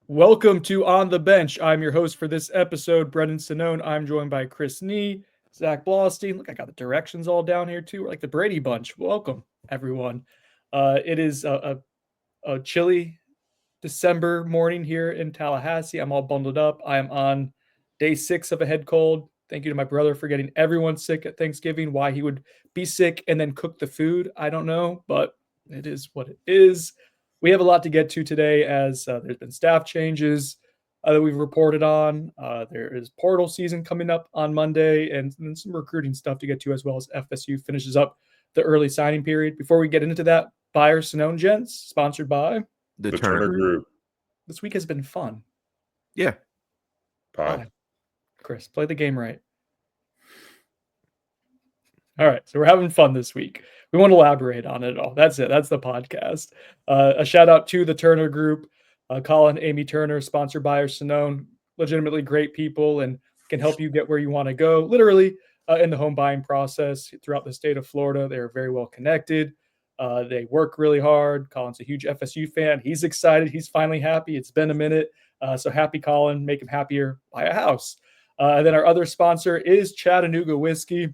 Welcome to On the Bench. I'm your host for this episode, Brendan Sonnone. I'm joined by Chris Nee, Zach Blostein. Look, I got the directions all down here too. We're like the Brady Bunch. Welcome, everyone. It is a chilly December morning here in Tallahassee. I'm all bundled up. I am on day 6 of a head cold. Thank you to my brother for getting everyone sick at Thanksgiving. Why he would be sick and then cook the food, I don't know, but it is what it is. We have a lot to get to today as there's been staff changes that we've reported on. There is portal season coming up on Monday and some recruiting stuff to get to, as well as FSU finishes up the early signing period. Before we get into that, Buyer Sonnone Gents, sponsored by The Turner Group. This week has been fun. Yeah. Bye. Chris, play the game right. All right, so we're having fun this week. We won't elaborate on it at all. That's it. That's the podcast. A shout out to the Turner Group, Colin, Amy Turner, sponsored by Sonnone. Legitimately great people and can help you get where you want to go, literally in the home buying process throughout the state of Florida. They're very well connected. They work really hard. Colin's a huge FSU fan. He's excited. He's finally happy. It's been a minute. So happy, Colin. Make him happier. Buy a house. And then our other sponsor is Chattanooga Whiskey.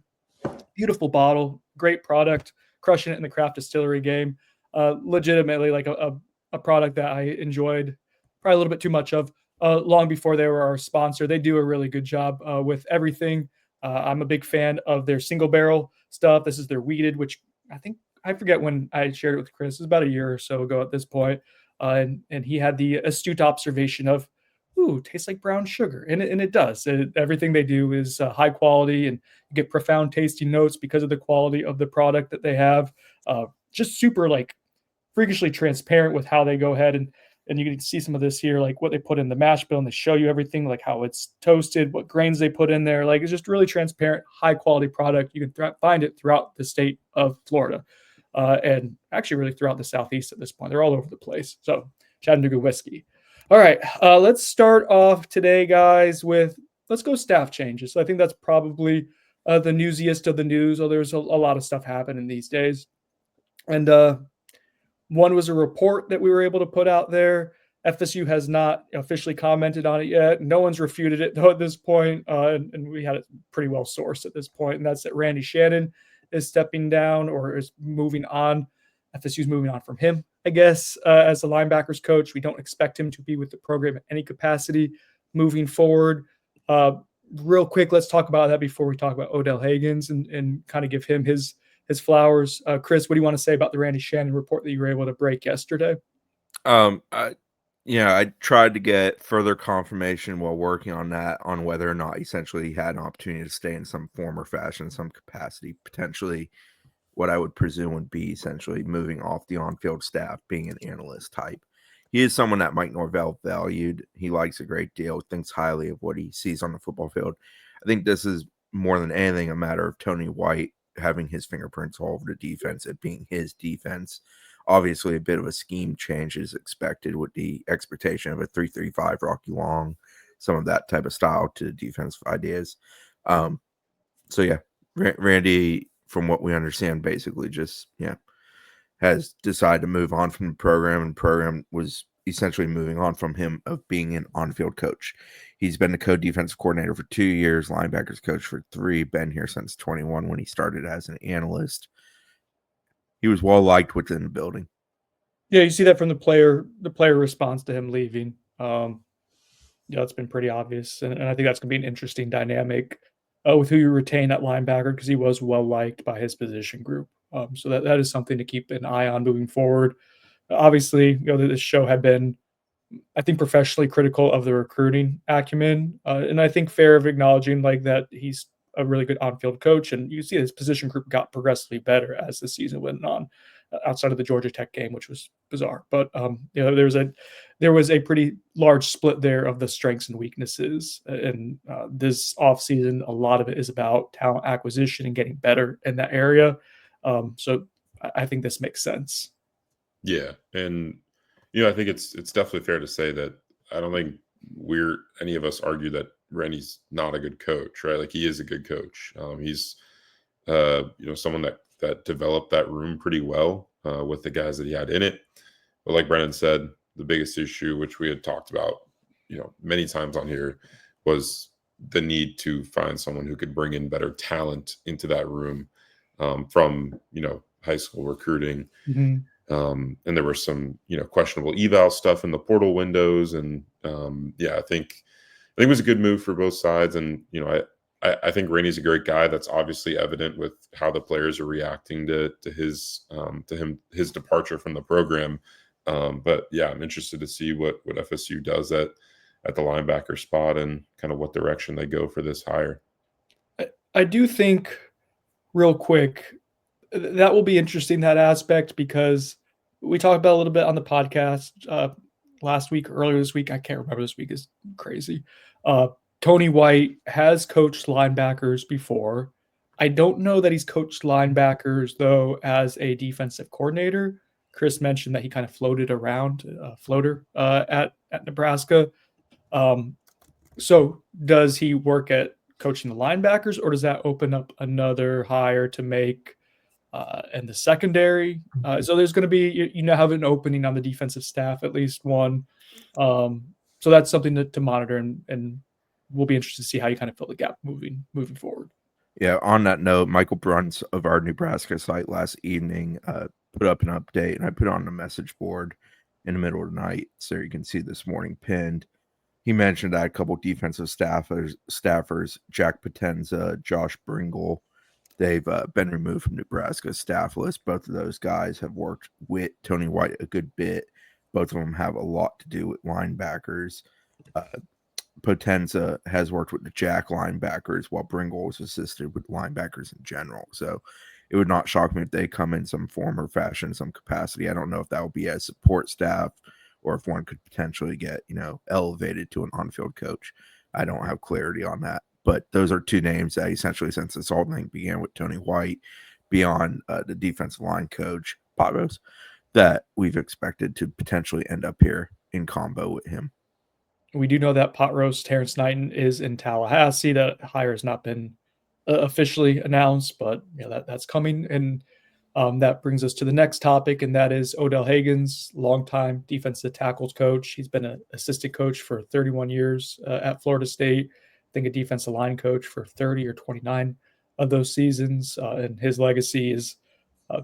Beautiful bottle, great product, crushing it in the craft distillery game. Legitimately like a product that I enjoyed probably a little bit too much of long before they were our sponsor. They do a really good job with everything. I'm a big fan of their single barrel stuff. This is their wheated, which I forget when I shared it with Chris. It was about a year or so ago at this point. And he had the astute observation of, ooh, tastes like brown sugar. And it does. Everything they do is high quality, and you get profound tasting notes because of the quality of the product that they have. Just super like freakishly transparent with how they go ahead and you can see some of this here, like what they put in the mash bill, and they show you everything, like how it's toasted, what grains they put in there. Like it's just really transparent, high quality product. You can find it throughout the state of Florida, and actually really throughout the Southeast at this point. They're all over the place. So Chattanooga Whiskey. All right, let's start off today, guys, with let's go staff changes. So I think that's probably the newsiest of the news. Oh, there's a lot of stuff happening these days. And one was a report that we were able to put out there. FSU has not officially commented on it yet. No one's refuted it, though, at this point. And we had it pretty well sourced at this point. And that's that Randy Shannon is stepping down or is moving on. FSU's moving on from him, I guess, as the linebackers coach. We don't expect him to be with the program in any capacity moving forward. Real quick, let's talk about that before we talk about Odell Hagens and kind of give him his flowers. Chris, what do you want to say about the Randy Shannon report that you were able to break yesterday? I tried to get further confirmation while working on that, on whether or not essentially he had an opportunity to stay in some form or fashion, some capacity, potentially what I would presume would be essentially moving off the on-field staff, being an analyst type. He is someone that Mike Norvell valued. He likes a great deal, thinks highly of what he sees on the football field. I think this is more than anything a matter of Tony White having his fingerprints all over the defense, it being his defense. Obviously, a bit of a scheme change is expected with the expectation of a 3-3-5 Rocky Long, some of that type of style to the defensive ideas. Randy, from what we understand, basically just has decided to move on from the program, and the program was essentially moving on from him of being an on-field coach. He's been the co-defensive coordinator for 2 years, linebackers coach for 3, been here since 21 when he started as an analyst. He was well liked within the building. Yeah, you see that from the player response to him leaving. It's been pretty obvious, and I think that's going to be an interesting dynamic with who you retain at linebacker, because he was well liked by his position group. So that is something to keep an eye on moving forward. Obviously, this show had been, I think, professionally critical of the recruiting acumen, and I think fair of acknowledging like that he's a really good on-field coach, and you see his position group got progressively better as the season went on, outside of the Georgia Tech game, which was bizarre. But there was a pretty large split there of the strengths and weaknesses, and this offseason, a lot of it is about talent acquisition and getting better in that area. So I think this makes sense. Yeah, and I think it's definitely fair to say that I don't think any of us argue that Randy's not a good coach, right? Like, he is a good coach. He's someone that developed that room pretty well with the guys that he had in it. But like Brennan said, the biggest issue, which we had talked about, many times on here, was the need to find someone who could bring in better talent into that room from high school recruiting. Mhm. And there were some questionable eval stuff in the portal windows, and I think it was a good move for both sides. And I think Rainey's a great guy. That's obviously evident with how the players are reacting to his departure from the program. But yeah, I'm interested to see what FSU does at the linebacker spot and kind of what direction they go for this hire. I do think, real quick, that will be interesting, that aspect, because we talked about a little bit on the podcast last week, earlier this week. I can't remember. This week is crazy. Tony White has coached linebackers before. I don't know that he's coached linebackers, though, as a defensive coordinator. Chris mentioned that he kind of floated around, floater at Nebraska. So does he work at coaching the linebackers, or does that open up another hire to make in the secondary? So there's going to be, have an opening on the defensive staff, at least one. So that's something to monitor, and we'll be interested to see how you kind of fill the gap moving forward. Yeah, on that note, Michael Bruns of our Nebraska site last evening put up an update, and I put it on the message board in the middle of the night, so you can see this morning pinned. He mentioned that a couple defensive staffers, Jack Potenza, Josh Bringle, they've been removed from Nebraska's staff list. Both of those guys have worked with Tony White a good bit. Both of them have a lot to do with linebackers. Potenza has worked with the Jack linebackers, while Bringle has assisted with linebackers in general. So it would not shock me if they come in some form or fashion, some capacity. I don't know if that will be as support staff or if one could potentially get, elevated to an on-field coach. I don't have clarity on that. But those are two names that essentially, since this whole thing began with Tony White, beyond the defensive line coach, Patos, that we've expected to potentially end up here in combo with him. We do know that pot roast Terrence Knighton is in Tallahassee. That hire has not been officially announced, but that's coming. And that brings us to the next topic, and that is Odell Hagen's longtime defensive tackles coach. He's been an assistant coach for 31 years at Florida State. I think a defensive line coach for 30 or 29 of those seasons. And his legacy is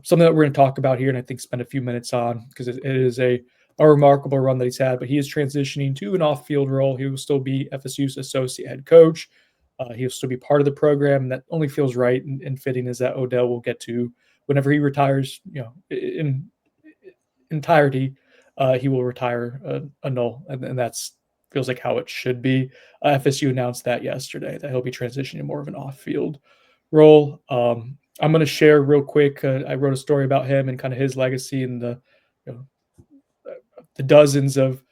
something that we're going to talk about here, and I think spend a few minutes on, because it is a remarkable run that he's had. But he is transitioning to an off-field role. He will still be FSU's associate head coach. He'll still be part of the program, and that only feels right and fitting, is that Odell will get to, whenever he retires, in entirety, he will retire a null, and that's feels like how it should be. FSU announced that yesterday, that he'll be transitioning more of an off-field role. I'm going to share real quick. I wrote a story about him and kind of his legacy and the dozens of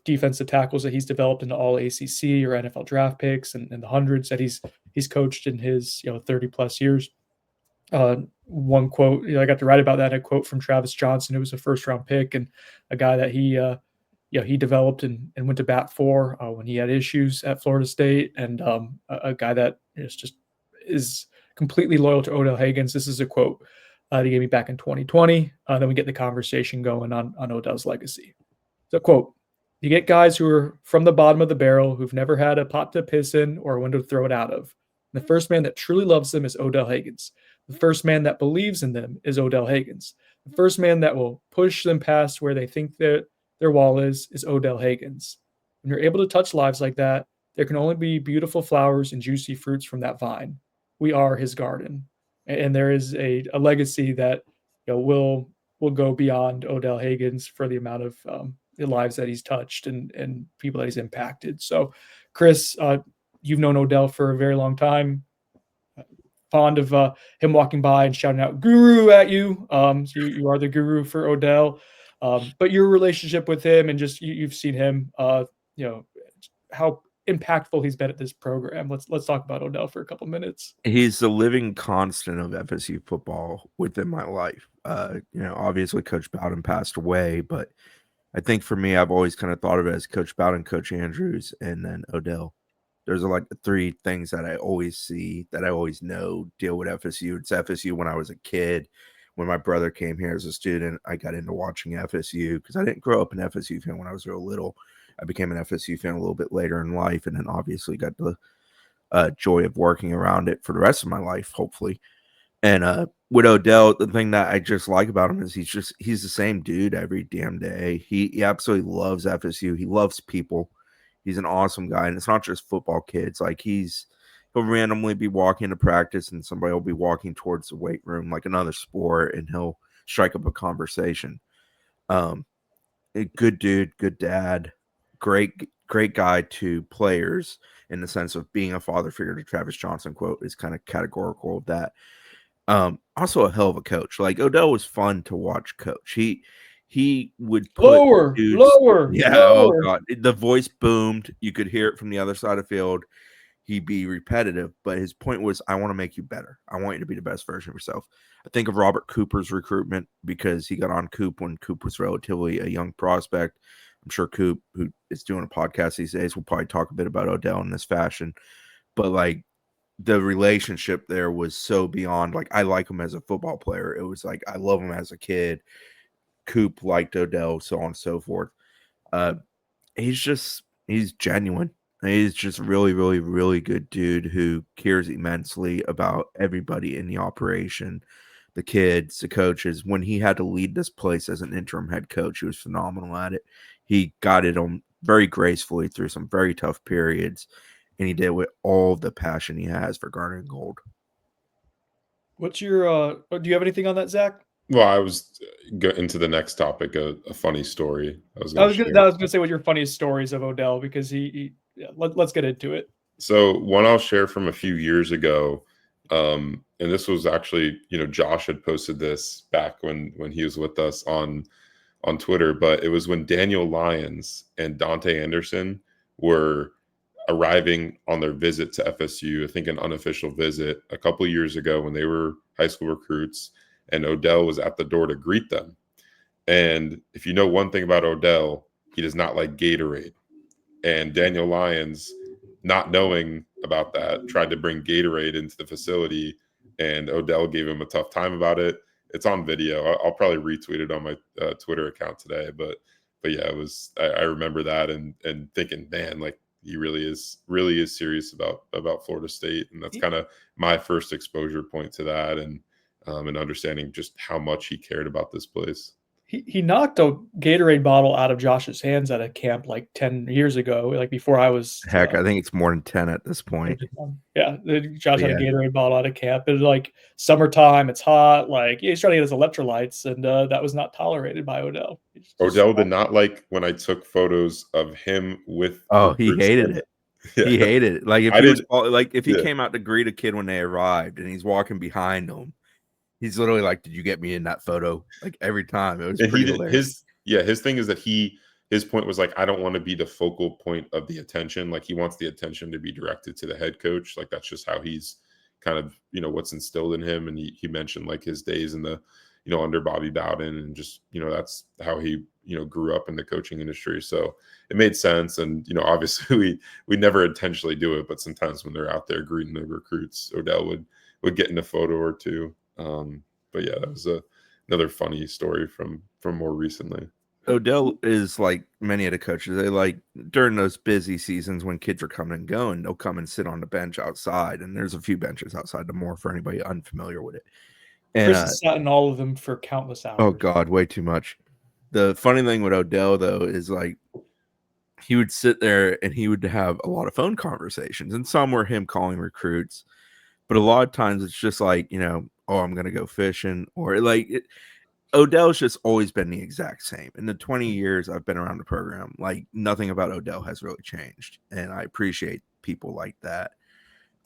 defensive tackles that he's developed into all ACC or NFL draft picks, and the hundreds that he's coached in his 30 plus years. One quote, I got to write about that, a quote from Travis Johnson, who was a first round pick and a guy that he developed and went to bat for when he had issues at Florida State, and a guy that is completely loyal to Odell Hagens. This is a quote that he gave me back in 2020. Then we get the conversation going on Odell's legacy. So, quote, "You get guys who are from the bottom of the barrel, who've never had a pot to piss in or a window to throw it out of. And the first man that truly loves them is Odell Hagens. The first man that believes in them is Odell Hagens. The first man that will push them past where they think that their wall is Odell Hagens. When you're able to touch lives like that, there can only be beautiful flowers and juicy fruits from that vine. We are his garden." And there is a legacy that will go beyond Odell Hagens for the amount of the lives that he's touched and people that he's impacted. So, Chris, you've known Odell for a very long time. Fond of him walking by and shouting out "Guru" at you. So you are the guru for Odell. But your relationship with him, and just you've seen him, how impactful he's been at this program. Let's talk about Odell for a couple minutes. He's the living constant of FSU football within my life. Obviously Coach Bowden passed away, but I think for me, I've always kind of thought of it as Coach Bowden, Coach Andrews, and then Odell. There's like the three things that I always see, that I always know deal with FSU. It's FSU when I was a kid, when my brother came here as a student, I got into watching FSU because I didn't grow up an FSU fan when I was real little. I became an FSU fan a little bit later in life, and then obviously got the joy of working around it for the rest of my life, hopefully. And with Odell, the thing that I just like about him is he's the same dude every damn day. He absolutely loves FSU. He loves people. He's an awesome guy, and it's not just football kids. Like he'll randomly be walking to practice, and somebody will be walking towards the weight room like another sport, and he'll strike up a conversation. A good dude, good dad, great guy to players in the sense of being a father figure. To Travis Johnson quote is kind of categorical of that. Also a hell of a coach. Like Odell was fun to watch coach. He would put lower. Yeah, oh god. The voice boomed. You could hear it from the other side of the field. He'd be repetitive, but his point was, I want to make you better. I want you to be the best version of yourself. I think of Robert Cooper's recruitment because he got on Coop when Coop was relatively a young prospect. I'm sure Coop, who is doing a podcast these days, will probably talk a bit about Odell in this fashion. But like the relationship there was so beyond, like, I like him as a football player. It was like, I love him as a kid. Coop liked Odell, so on and so forth. He's genuine. He's just really, really, really good dude who cares immensely about everybody in the operation, the kids, the coaches. When he had to lead this place as an interim head coach, he was phenomenal at it. He guided them very gracefully through some very tough periods, and he did it with all the passion he has for garnering gold. What's your do you have anything on that, Zach? Well, I was into the next topic, a funny story. I was gonna say what your funniest stories of Odell, because let's get into it. So one I'll share from a few years ago, and this was actually, Josh had posted this back when he was with us on Twitter, but it was when Daniel Lyons and Dante Anderson were arriving on their visit to FSU, I think an unofficial visit a couple of years ago when they were high school recruits, and Odell was at the door to greet them. And if you know one thing about Odell, he does not like Gatorade. And Daniel Lyons, not knowing about that, tried to bring Gatorade into the facility, and Odell gave him a tough time about it. It's on video. I'll probably retweet it on my Twitter account today. But yeah, it was. I remember that and thinking, man, like he really is serious about Florida State, and that's kind of my first exposure point to that, and understanding just how much he cared about this place. He knocked a Gatorade bottle out of Josh's hands at a camp like 10 years ago, like before I was. Heck, I think it's more than 10 at this point. Yeah, Josh had a Gatorade bottle out of camp. It was like summertime, it's hot. Like he's trying to get his electrolytes, and that was not tolerated by Odell. Odell did not like when I took photos of him with. Oh, he hated it. Yeah. He hated it. Like if he came out to greet a kid when they arrived, and he's walking behind them. He's literally like, "Did you get me in that photo?" Like every time. It was pretty hilarious. His thing is that his point was like, I don't want to be the focal point of the attention. Like he wants the attention to be directed to the head coach. Like that's just how he's kind of, what's instilled in him. And he mentioned like his days in the, under Bobby Bowden, and just, that's how he, grew up in the coaching industry. So it made sense. And, obviously we never intentionally do it, but sometimes when they're out there greeting the recruits, Odell would get in a photo or two. But yeah, that was another funny story from more recently. Odell is like many of the coaches. They like during those busy seasons when kids are coming and going, they'll come and sit on the bench outside. And there's a few benches outside the Moore for anybody unfamiliar with it. And Chris has sat in all of them for countless hours. Oh God, way too much. The funny thing with Odell though is like he would sit there and he would have a lot of phone conversations, and some were him calling recruits, but a lot of times it's just like, oh, I'm gonna go fishing, or like Odell's just always been the exact same. In the 20 years I've been around the program, like nothing about Odell has really changed, and I appreciate people like that.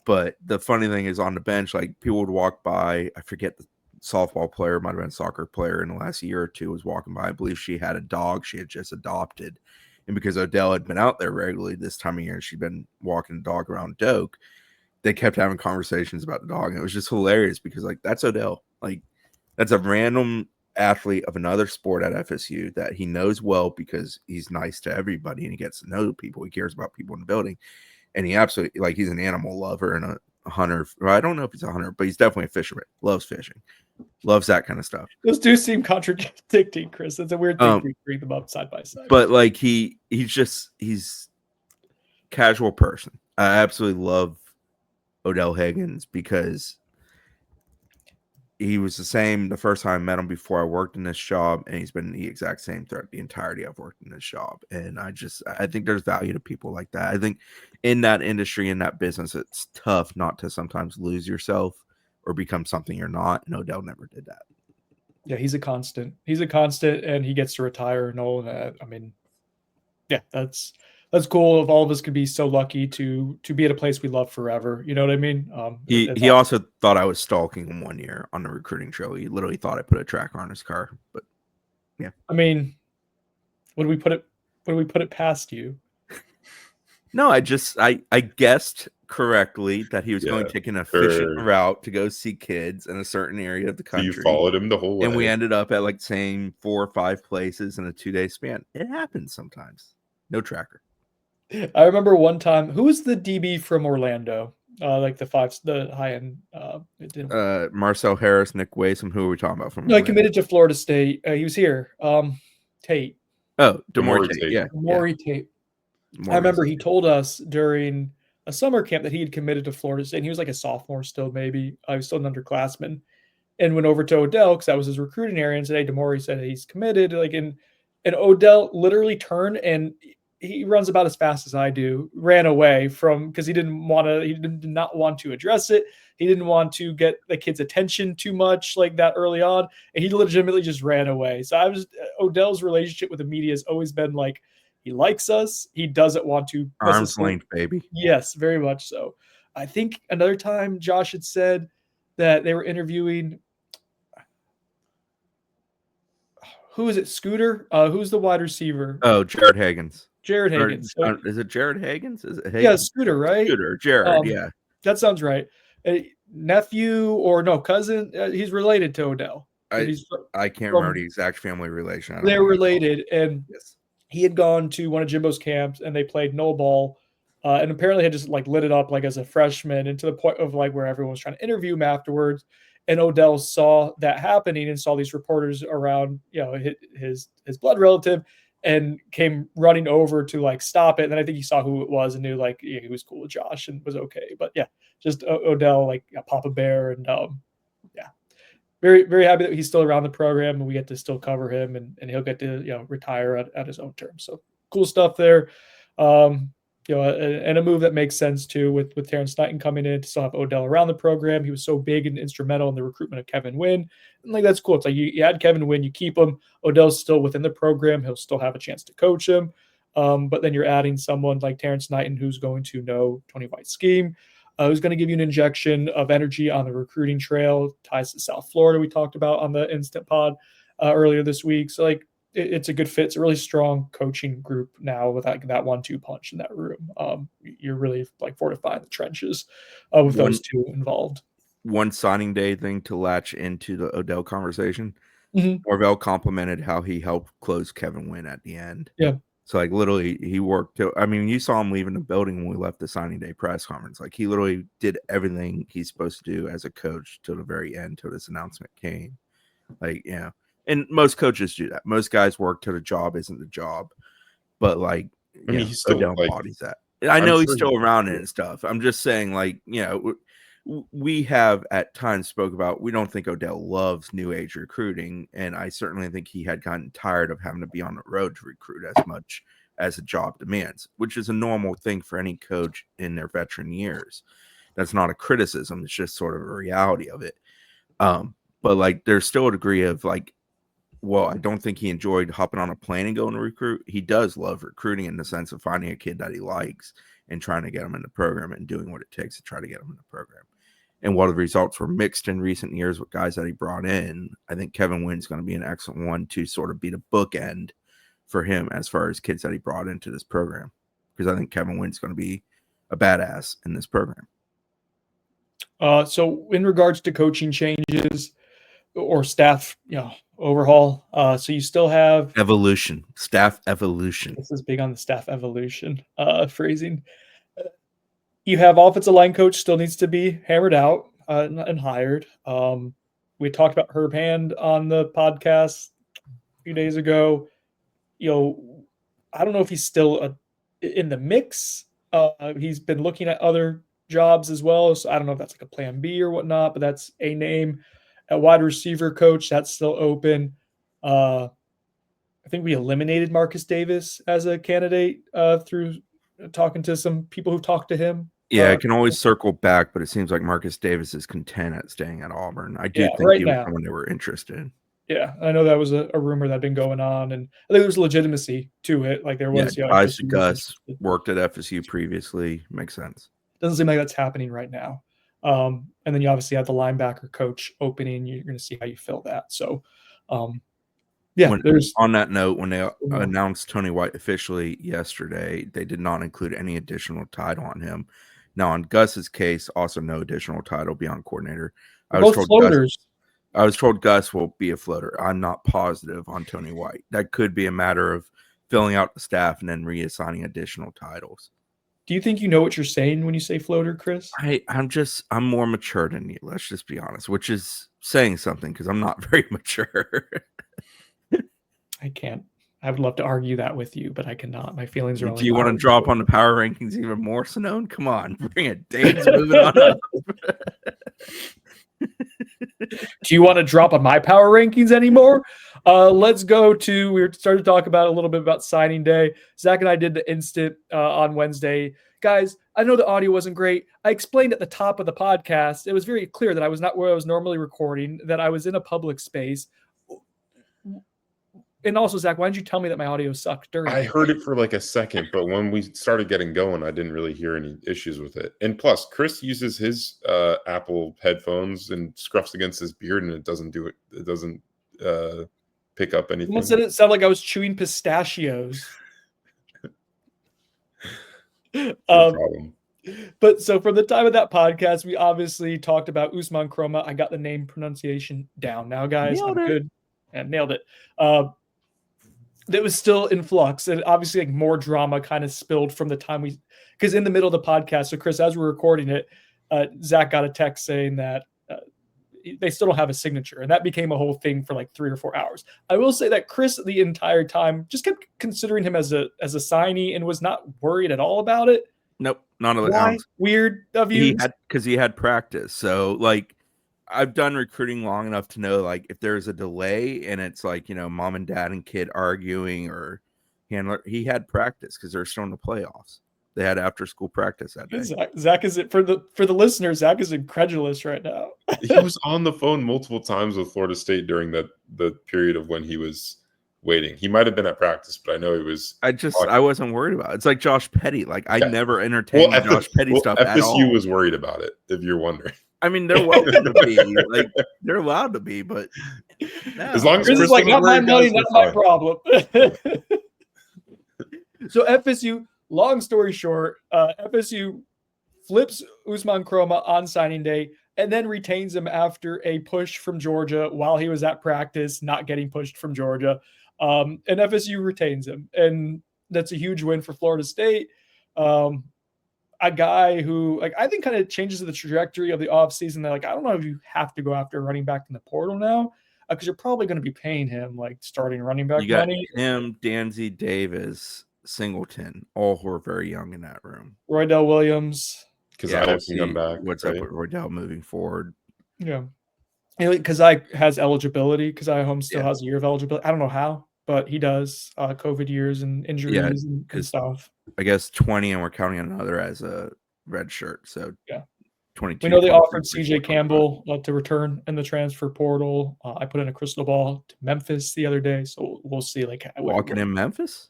But the funny thing is on the bench, like people would walk by. I forget the softball player, might have been a soccer player in the last year or two, was walking by. I believe she had a dog she had just adopted. And because Odell had been out there regularly this time of year, she'd been walking the dog around Doak, they kept having conversations about the dog. And it was just hilarious because, like, that's Odell. Like, that's a random athlete of another sport at FSU that he knows well because he's nice to everybody and he gets to know people. He cares about people in the building. And he absolutely, like, he's an animal lover and a hunter. Well, I don't know if he's a hunter, but he's definitely a fisherman. Loves fishing. Loves that kind of stuff. Those two seem contradicting, Chris. It's a weird thing to bring them up side by side. But like he's casual person. I absolutely love Odell Higgins because he was the same the first time I met him before I worked in this job, and he's been the exact same throughout the entirety I've worked in this job. And I think there's value to people like that. I think in that industry, in that business, it's tough not to sometimes lose yourself or become something you're not. And Odell never did that. Yeah, he's a constant. He's a constant, and he gets to retire and all that. I mean, yeah, that's cool. If all of us could be so lucky to be at a place we love forever, you know what I mean? He awesome. also thought I was stalking him one year on the recruiting trail. He literally thought I put a tracker on his car. But yeah, I mean, when we put it past you? No, I guessed correctly that he was going to take an efficient route to go see kids in a certain area of the country. So you followed him the whole way. And we ended up at like saying 4 or 5 places in a 2-day span. It happens sometimes. No tracker. I remember one time, who was the DB from Orlando? Like the high end. Marcel Harris, Nick Wasom. Who are we talking about from? No, he committed to Florida State. He was here. Tate. Oh, Demore Tate. Yeah, Demore Tate. I remember he told us during a summer camp that he had committed to Florida State. And he was like a sophomore still, maybe. I was still an underclassman, and went over to Odell because that was his recruiting area. And today, Demore said he's committed. And Odell literally turned and he runs about as fast as I do, ran away from because he did not want to address it. He didn't want to get the kid's attention too much like that early on. And he legitimately just ran away. So Odell's relationship with the media has always been like, he likes us. He doesn't want to. Arm's length, baby. Yes, very much so. I think another time Josh had said that they were interviewing, who is it? Scooter? Who's the wide receiver? Oh, Jared Higgins. Jared Higgins. Is it Jared Higgins? Is it Higgins? Yeah, Scooter, right? Scooter, Jared, yeah. That sounds right. Nephew or no, cousin, he's related to Odell. I can't remember the exact family relation. They're related, and he had gone to one of Jimbo's camps, and they played no ball, and apparently had just like lit it up like as a freshman, and to the point of like where everyone was trying to interview him afterwards. And Odell saw that happening and saw these reporters around, his blood relative, and came running over to like stop it. And then I think he saw who it was and knew like he was cool with Josh and was okay. But yeah, just Odell like Papa Bear, and very, very happy that he's still around the program and we get to still cover him, and he'll get to retire at his own terms. So cool stuff there. And a move that makes sense too with Terrence Knighton coming in to still have Odell around the program. He was so big and instrumental in the recruitment of Kevin Wynn. And like, that's cool. It's like you add Kevin Wynn, you keep him. Odell's still within the program. He'll still have a chance to coach him. But then you're adding someone like Terrence Knighton who's going to know Tony White's scheme, who's going to give you an injection of energy on the recruiting trail, ties to South Florida we talked about on the Instant Pod earlier this week. So like, it's a good fit. It's a really strong coaching group now with that 1-2 punch in that room. You're really like fortifying the trenches with those two involved. One signing day thing to latch into the Odell conversation. Mm-hmm. Orvell complimented how he helped close Kevin Wynn at the end. Yeah. So like literally he worked. You saw him leaving the building when we left the signing day press conference. Like he literally did everything he's supposed to do as a coach till the very end, till this announcement came. Like, and most coaches do that. Most guys work till the job isn't the job. But like, he's still embodies that. I know he's still around it and stuff. I'm just saying, like, we have at times spoke about, we don't think Odell loves new age recruiting. And I certainly think he had gotten tired of having to be on the road to recruit as much as the job demands, which is a normal thing for any coach in their veteran years. That's not a criticism. It's just sort of a reality of it. But like, there's still a degree of like, well, I don't think he enjoyed hopping on a plane and going to recruit. He does love recruiting in the sense of finding a kid that he likes and trying to get him in the program and doing what it takes to try to get him in the program. And while the results were mixed in recent years with guys that he brought in, I think Kevin Wynn's going to be an excellent one to sort of be the bookend for him as far as kids that he brought into this program. Because I think Kevin Wynn's going to be a badass in this program. So in regards to coaching changes or staff, overhaul. So you still have staff evolution. This is big on the staff evolution phrasing. You have offensive line coach still needs to be hammered out and hired. We talked about Herb Hand on the podcast a few days ago. I don't know if he's still in the mix. He's been looking at other jobs as well. So I don't know if that's like a plan B or whatnot, but that's a name. At wide receiver coach, that's still open. I think we eliminated Marcus Davis as a candidate through talking to some people who've talked to him. Yeah, I can always circle back, but it seems like Marcus Davis is content at staying at Auburn. I do think he was someone they were interested in. Yeah, I know that was a rumor that had been going on, and I think there's legitimacy to it. Like there was, Gus worked at FSU previously. Makes sense. Doesn't seem like that's happening right now. And then you obviously have the linebacker coach opening. You're going to see how you fill that. So, there's on that note, when they announced Tony White officially yesterday, they did not include any additional title on him. Now, on Gus's case, also no additional title beyond coordinator. I was told Gus will be a floater. I'm not positive on Tony White. That could be a matter of filling out the staff and then reassigning additional titles. Do you think you know what you're saying when you say floater, Chris? I'm more mature than you. Let's just be honest, which is saying something because I'm not very mature. I can't. I would love to argue that with you, but I cannot. My feelings are. Do you want to drop on the power rankings even more, Sinone? Come on, bring it. Dave's moving on up. Do you want to drop on my power rankings anymore? Let's go to. We started to talk about a little bit about signing day. Zach and I did the instant on Wednesday. Guys, I know the audio wasn't great. I explained at the top of the podcast. It was very clear that I was not where I was normally recording. That I was in a public space. And also, Zach, why didn't you tell me that my audio sucked during? I heard it for like a second, but when we started getting going, I didn't really hear any issues with it. And plus, Chris uses his Apple headphones and scruffs against his beard, and it doesn't do it. It doesn't pick up anything. Someone said it sounded like I was chewing pistachios. Problem. But so from the time of that podcast, we obviously talked about Usman Kroma. I got the name pronunciation down now, guys. I'm good. And nailed it. That was still in flux, and obviously like more drama kind of spilled from the time because in the middle of the podcast, so Chris, as we're recording it, Zach got a text saying that they still don't have a signature, and that became a whole thing for like 3 or 4 hours. I will say that Chris the entire time just kept considering him as a signee and was not worried at all about it. Nope, none of it. Why? Weird of you. Because he had practice, so like. I've done recruiting long enough to know, like, if there's a delay and it's like, mom and dad and kid arguing or handler, he had practice because they're still in the playoffs. They had after school practice that day. Zach is it for the listeners. Zach is incredulous right now. He was on the phone multiple times with Florida State during the period of when he was waiting. He might have been at practice, but I know he was. I wasn't worried about it. It's like Josh Petty. Like I never entertained Josh Petty stuff at all. FSU was worried about it, if you're wondering. I mean, they're welcome to be. Like they're allowed to be, but no. As long as Chris is like, not my money, not my problem. So FSU, long story short, FSU flips Usman Kroma on signing day and then retains him after a push from Georgia while he was at practice, not getting pushed from Georgia. And FSU retains him. And that's a huge win for Florida State. A guy who, like, I think kind of changes the trajectory of the offseason. That, like, I don't know if you have to go after a running back in the portal now because you're probably going to be paying him, like, starting running back money. Him, Danzy Davis, Singleton, all who are very young in that room. Roydell Williams. Because I don't see back. What's up with Roydell moving forward? Yeah. Because I has eligibility. Because I home still has a year of eligibility. I don't know how, but he does. COVID years and injuries and stuff. I guess 20, and we're counting another as a red shirt. So 22. We know they offered CJ Campbell to return in the transfer portal. I put in a crystal ball to Memphis the other day, so we'll see. Like walking in Memphis.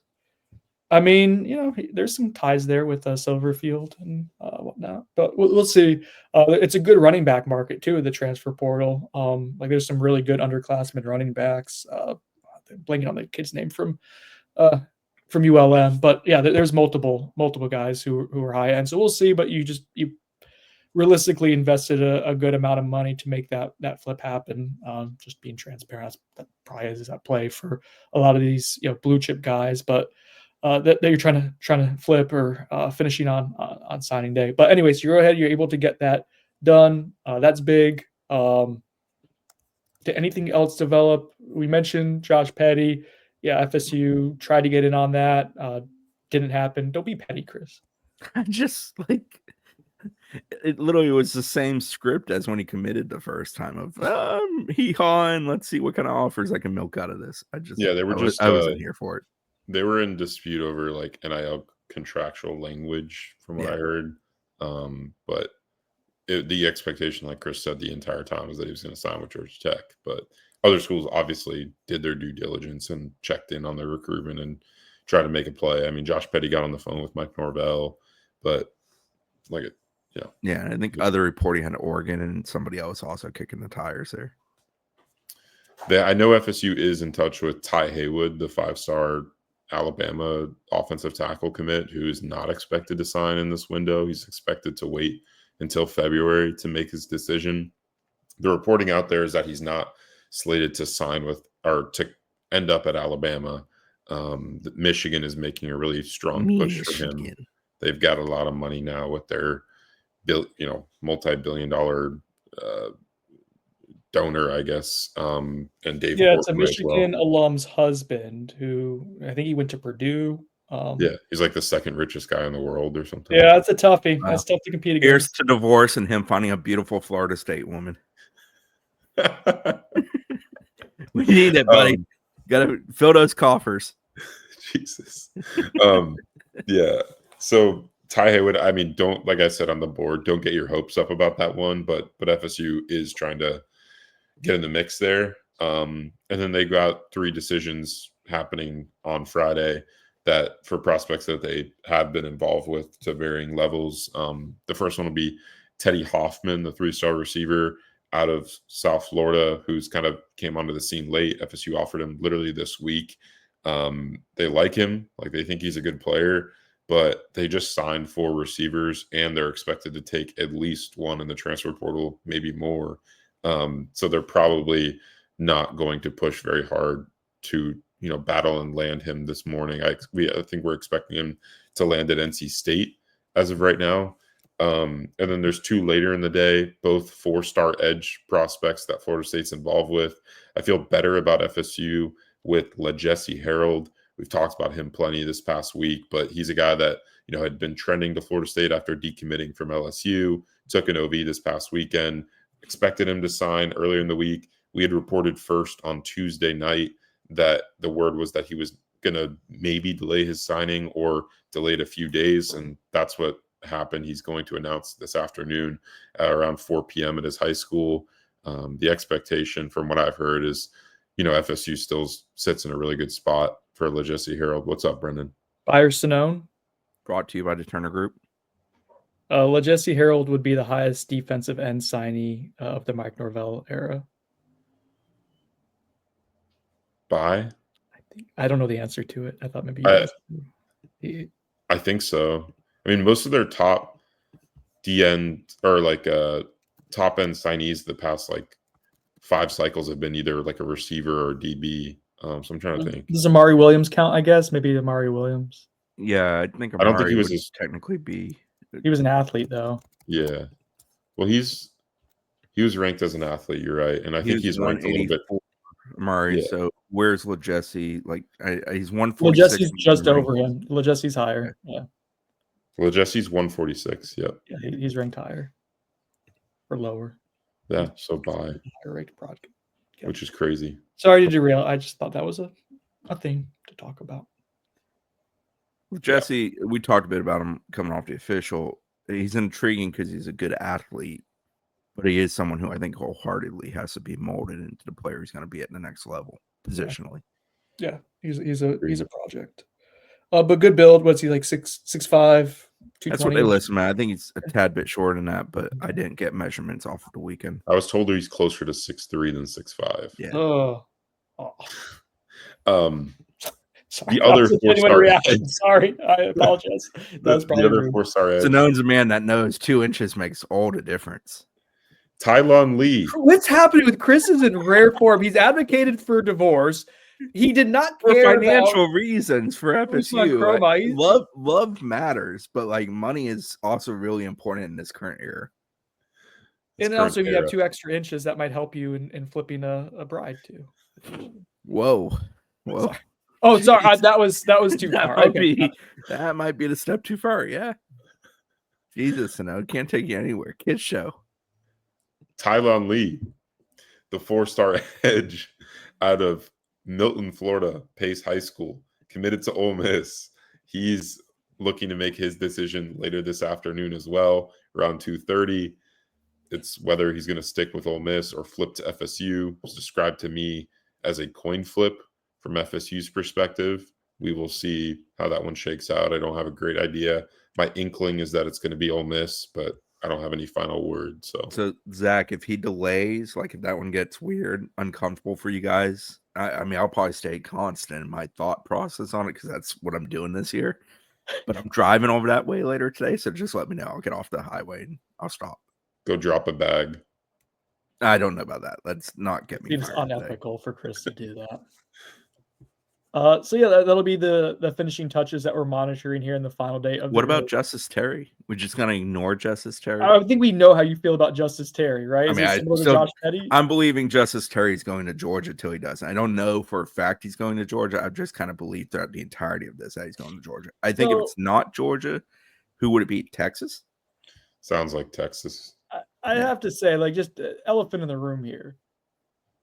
I mean, there's some ties there with Silverfield and whatnot, but we'll see. It's a good running back market too, the transfer portal. Like there's some really good underclassmen running backs. I'm blanking on the kid's name from ULM, but yeah, there's multiple guys who are high end. So we'll see. But you realistically invested a good amount of money to make that flip happen. Just being transparent, that probably is at play for a lot of these blue chip guys, but. That you're trying to flip or finishing on signing day. But anyways, you're able to get that done. That's big. Did anything else develop? We mentioned Josh Petty. Yeah, FSU tried to get in on that. Didn't happen. Don't be petty, Chris. I just like it literally was the same script as when he committed the first time of hee haw and let's see what kind of offers I can milk out of this. I wasn't here for it. They were in dispute over like NIL contractual language from what I heard. But the expectation, like Chris said, the entire time was that he was going to sign with Georgia Tech. But other schools obviously did their due diligence and checked in on their recruitment and tried to make a play. I mean, Josh Petty got on the phone with Mike Norvell, but like it. Yeah, I think other reporting had Oregon and somebody else also kicking the tires there. I know FSU is in touch with Ty Haywood, the 5-star Alabama offensive tackle commit, who is not expected to sign in this window. He's expected to wait until February to make his decision. The reporting out there is that he's not slated to sign with or to end up at Alabama. Michigan is making a really strong push for him. They've got a lot of money now with their multi-billion-dollar donor, I guess. And Dave. Yeah, it's a Michigan alum's husband who I think he went to Purdue. He's like the second richest guy in the world or something. Yeah, that's a toughie. Wow. That's tough to compete against. Here's to divorce and him finding a beautiful Florida State woman. We need it, buddy. Got to fill those coffers. Jesus. Yeah. So Ty Haywood, I mean, don't, like I said on the board, don't get your hopes up about that one, but FSU is trying to get in the mix there. And then they got 3 decisions happening on Friday that for prospects that they have been involved with to varying levels. The first one will be Teddy Hoffman, the 3-star receiver out of South Florida, who's kind of came onto the scene late. FSU offered him literally this week. They like him, like they think he's a good player, but they just signed 4 receivers and they're expected to take at least 1 in the transfer portal, maybe more. So they're probably not going to push very hard to, battle and land him this morning. I think we're expecting him to land at NC State as of right now. And then there's 2 later in the day, both 4-star edge prospects that Florida State's involved with. I feel better about FSU with LaJesse Harold. We've talked about him plenty this past week, but he's a guy that, had been trending to Florida State after decommitting from LSU, took an OV this past weekend, expected him to sign earlier in the week. We had reported first on Tuesday night that the word was that he was going to maybe delay his signing or delay it a few days, and that's what happened. He's going to announce this afternoon around 4 p.m. at his high school. The expectation from what I've heard is, FSU still sits in a really good spot for LaJesse Harold. What's up, Brendan? Buyer Sonone. Brought to you by the Turner Group. LaJesse Harold would be the highest defensive end signee of the Mike Norvell era. By? I don't know the answer to it. I thought maybe I think so. I mean, most of their top DN or top end signees the past 5 cycles have been either like a receiver or DB. So I'm trying to think. Does Amari Williams count? I guess maybe Amari Williams. Yeah, I think. I don't think he was technically be. He was an athlete though. Yeah. Well, he was ranked as an athlete. You're right, and I think he's ranked a little bit. Amari. Yeah. So where's LaJesse? He's 146. LaJesse's just over him. LaJesse's higher. Yeah. LaJesse's 146. Yep. Yeah, he's ranked higher or lower. Yeah. So by higher ranked product, which is crazy. Sorry to derail. I just thought that was a thing to talk about. Jesse, we talked a bit about him coming off the official. He's intriguing because he's a good athlete, but he is someone who I think wholeheartedly has to be molded into the player he's going to be at the next level positionally. Yeah, he's a project. But good build. What's he like 6'5", 220? That's what they list him at. I think he's a tad bit shorter than that, but I didn't get measurements off of the weekend. I was told he's closer to 6'3" than 6'5". Yeah. Sorry, the other 4-star reaction. Sorry, I apologize. That's probably the other 4-star edge. Sanone's a man that knows 2 inches makes all the difference. Tylon Lee. What's happening with Chris is in rare form. He's advocated for divorce. He did not for care financial about reasons for FSU. Love matters, but money is also really important in this current era. his And then current also you have era. 2 extra inches that might help you in flipping a bride too. Whoa. Sorry. Oh, sorry, Jeez. that was too far. Okay. That might be a step too far. Yeah. Jesus, no, can't take you anywhere. Kids show. Tylon Lee, the 4-star edge out of Milton, Florida, Pace High School, committed to Ole Miss. He's looking to make his decision later this afternoon as well, around 2:30. It's whether he's going to stick with Ole Miss or flip to FSU. It's described to me as a coin flip from FSU's perspective. We will see how that one shakes out. I don't have a great idea. My inkling is that it's going to be Ole Miss, but I don't have any final word. So Zach, if he delays, like if that one gets weird, uncomfortable for you guys, I mean, I'll probably stay constant in my thought process on it because that's what I'm doing this year. But I'm driving over that way later today, so just let me know. I'll get off the highway and I'll stop. Go drop a bag. I don't know about that. Let's not get me Seems fired today. unethical for Chris to do that. So yeah, that'll be the finishing touches that we're monitoring here in the final day of. What about Justice Terry? We're just gonna ignore Justice Terry? I think we know how you feel about Justice Terry, right? I Is mean, it similar to Josh Petty? I'm believing Justice Terry's going to Georgia till he doesn't. I don't know for a fact he's going to Georgia. I've just kind of believed throughout the entirety of this that he's going to Georgia. I think if it's not Georgia, who would it be? Texas? Sounds like Texas. I have to say, like, just elephant in the room here.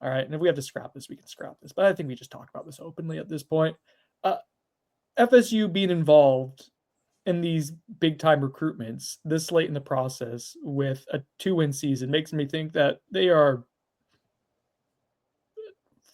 All right, and if we have to scrap this, we can scrap this. But I think we just talk about this openly at this point. FSU being involved in these big time recruitments this late in the process with a 2-win season makes me think that they are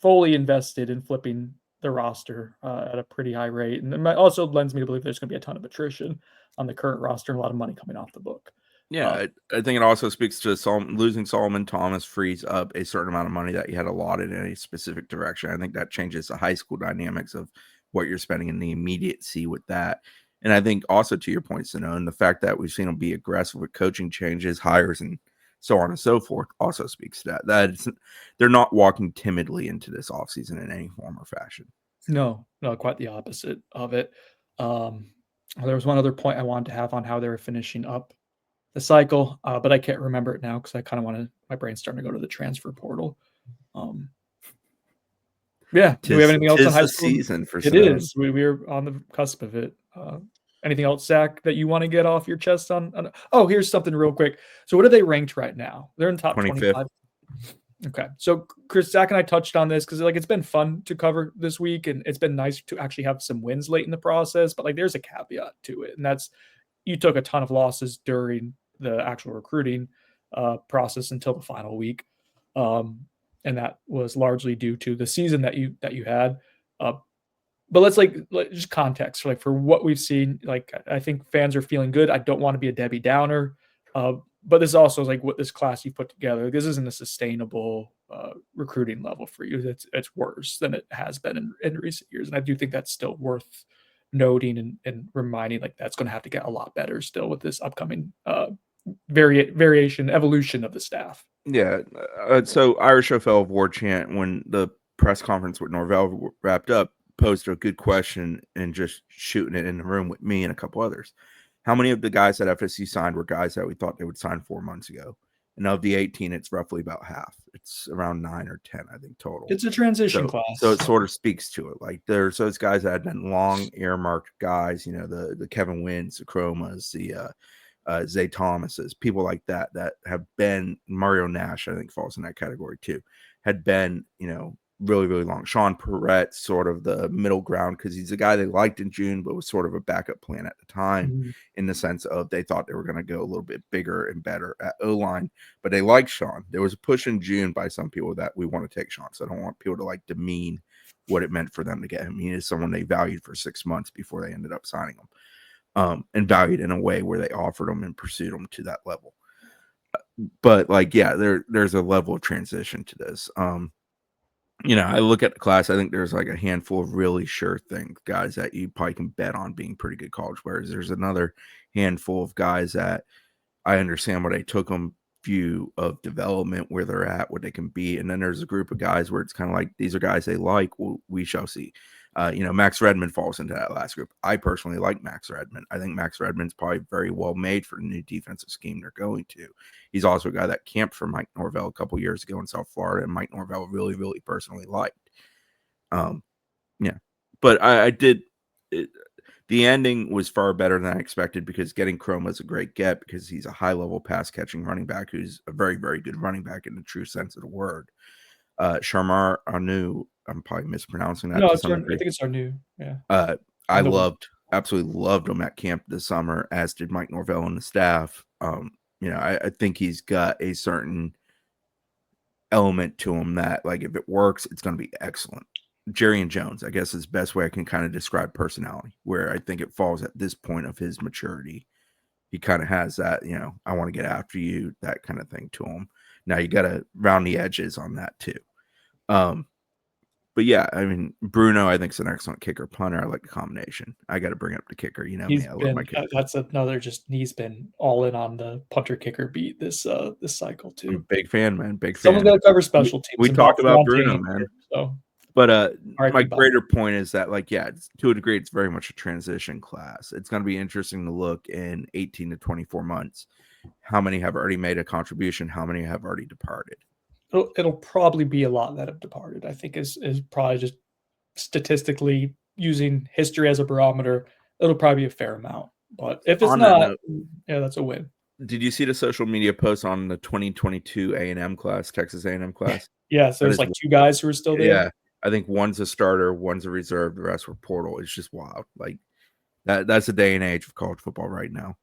fully invested in flipping the roster at a pretty high rate. And it also lends me to believe there's going to be a ton of attrition on the current roster and a lot of money coming off the book. Yeah, I think it also speaks to losing Solomon Thomas frees up a certain amount of money that you had allotted in a specific direction. I think that changes the high school dynamics of what you're spending in the immediacy with that. And I think also to your point, Sano, the fact that we've seen them be aggressive with coaching changes, hires, and so on and so forth also speaks to that. They're not walking timidly into this offseason in any form or fashion. No, quite the opposite of it. There was one other point I wanted to have on how they were finishing up the cycle, but I can't remember it now because I kind of wanted my brain's starting to go to the transfer portal. Yeah. Do we have anything else on high school? Season for it is. We're on the cusp of it. Anything else, Zach, that you want to get off your chest on? Oh, here's something real quick. So what are they ranked right now? They're in top 25. Okay. So Chris, Zach, and I touched on this because it's been fun to cover this week, and it's been nice to actually have some wins late in the process. But there's a caveat to it, and that's you took a ton of losses during the actual recruiting process until the final week. And that was largely due to the season that you had. But let's just context for what we've seen. I think fans are feeling good. I don't want to be a Debbie Downer, but this also is what this class you put together. This isn't a sustainable recruiting level for you. It's worse than it has been in recent years, and I do think that's still worth noting and reminding. That's going to have to get a lot better still with this upcoming evolution of the staff. Yeah. So Irish OFL War Chant, when the press conference with Norvell wrapped up, posed a good question and just shooting it in the room with me and a couple others. How many of the guys that FSU signed were guys that we thought they would sign 4 months ago? And of the 18, it's roughly about half. It's around 9 or 10, I think, total. It's a transition class. So it sort of speaks to it. There's those guys that had been long earmarked guys, the Kevin Wins, the Chromas, the Zay Thomases, people like that have been. Mario Nash, I think, falls in that category too, had been, really, really long. Sean Perrett, sort of the middle ground, because he's a guy they liked in June, but was sort of a backup plan at the time, in the sense of they thought they were going to go a little bit bigger and better at O-line, but they liked Sean. There was a push in June by some people that we want to take Sean, so I don't want people to demean what it meant for them to get him. He is someone they valued for 6 months before they ended up signing him, and valued in a way where they offered him and pursued him to that level. But there's a level of transition to this. I look at the class, I think there's a handful of really sure things, guys that you probably can bet on being pretty good college players. There's another handful of guys that I understand what I took them view of development, where they're at, what they can be. And then there's a group of guys where it's kind of these are guys they like. Well, we shall see. Max Redmond falls into that last group. I personally like Max Redmond. I think Max Redmond's probably very well made for the new defensive scheme they're going to. He's also a guy that camped for Mike Norvell a couple years ago in South Florida, and Mike Norvell really, really personally liked. But I did. The ending was far better than I expected because getting Chrome was a great get because he's a high-level pass-catching running back who's a very, very good running back in the true sense of the word. Sharmar Anu, I'm probably mispronouncing that. No, I think it's Anu. Yeah. I absolutely loved him at camp this summer, as did Mike Norvell and the staff. I think he's got a certain element to him that, like, if it works, it's going to be excellent. Jerry and Jones, I guess, is the best way I can kind of describe personality, where I think it falls at this point of his maturity. He kind of has that, I want to get after you, that kind of thing to him. Now you got to round the edges on that too. But yeah, I mean, Bruno, I think, is an excellent kicker punter. I like the combination. I got to bring up the kicker. I love my kicker. That's another. He's been all in on the punter kicker beat this cycle too. I'm a big fan, man. Big fan. Someone's got to cover special teams. We talked about Bruno, man. So. But my greater point is that, to a degree, it's very much a transition class. It's going to be interesting to look in 18 to 24 months. How many have already made a contribution? How many have already departed? It'll probably be a lot that have departed. I think is probably just statistically using history as a barometer. It'll probably be a fair amount. But if it's not, that's a win. Did you see the social media post on the 2022 A&M class, Texas A&M class? Yeah, so there's like two guys who are still there. Yeah, I think one's a starter, one's a reserve, the rest were portal. It's just wild. Like that's the day and age of college football right now.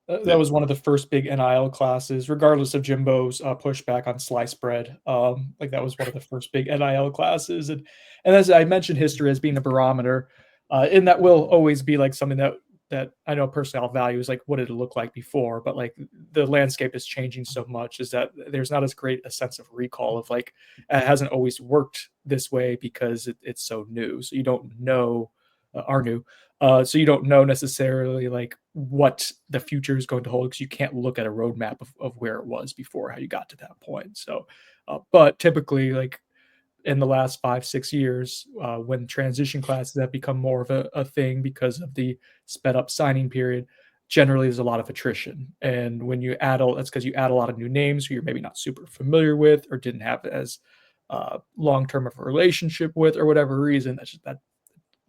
That was one of the first big NIL classes, regardless of Jimbo's pushback on slice bread. That was one of the first big NIL classes, and as I mentioned, history as being a barometer, and that will always be like something that I know personally I'll value is like what did it look like before, but like the landscape is changing so much is that there's not as great a sense of recall of like it hasn't always worked this way because it's so new, so you don't know so you don't know necessarily like what the future is going to hold because you can't look at a roadmap of where it was before, how you got to that point. So, but typically like in the last 5-6 years, when transition classes have become more of a thing because of the sped up signing period, generally there's a lot of attrition. And when you that's because you add a lot of new names who you're maybe not super familiar with or didn't have as long-term of a relationship with or whatever reason. That's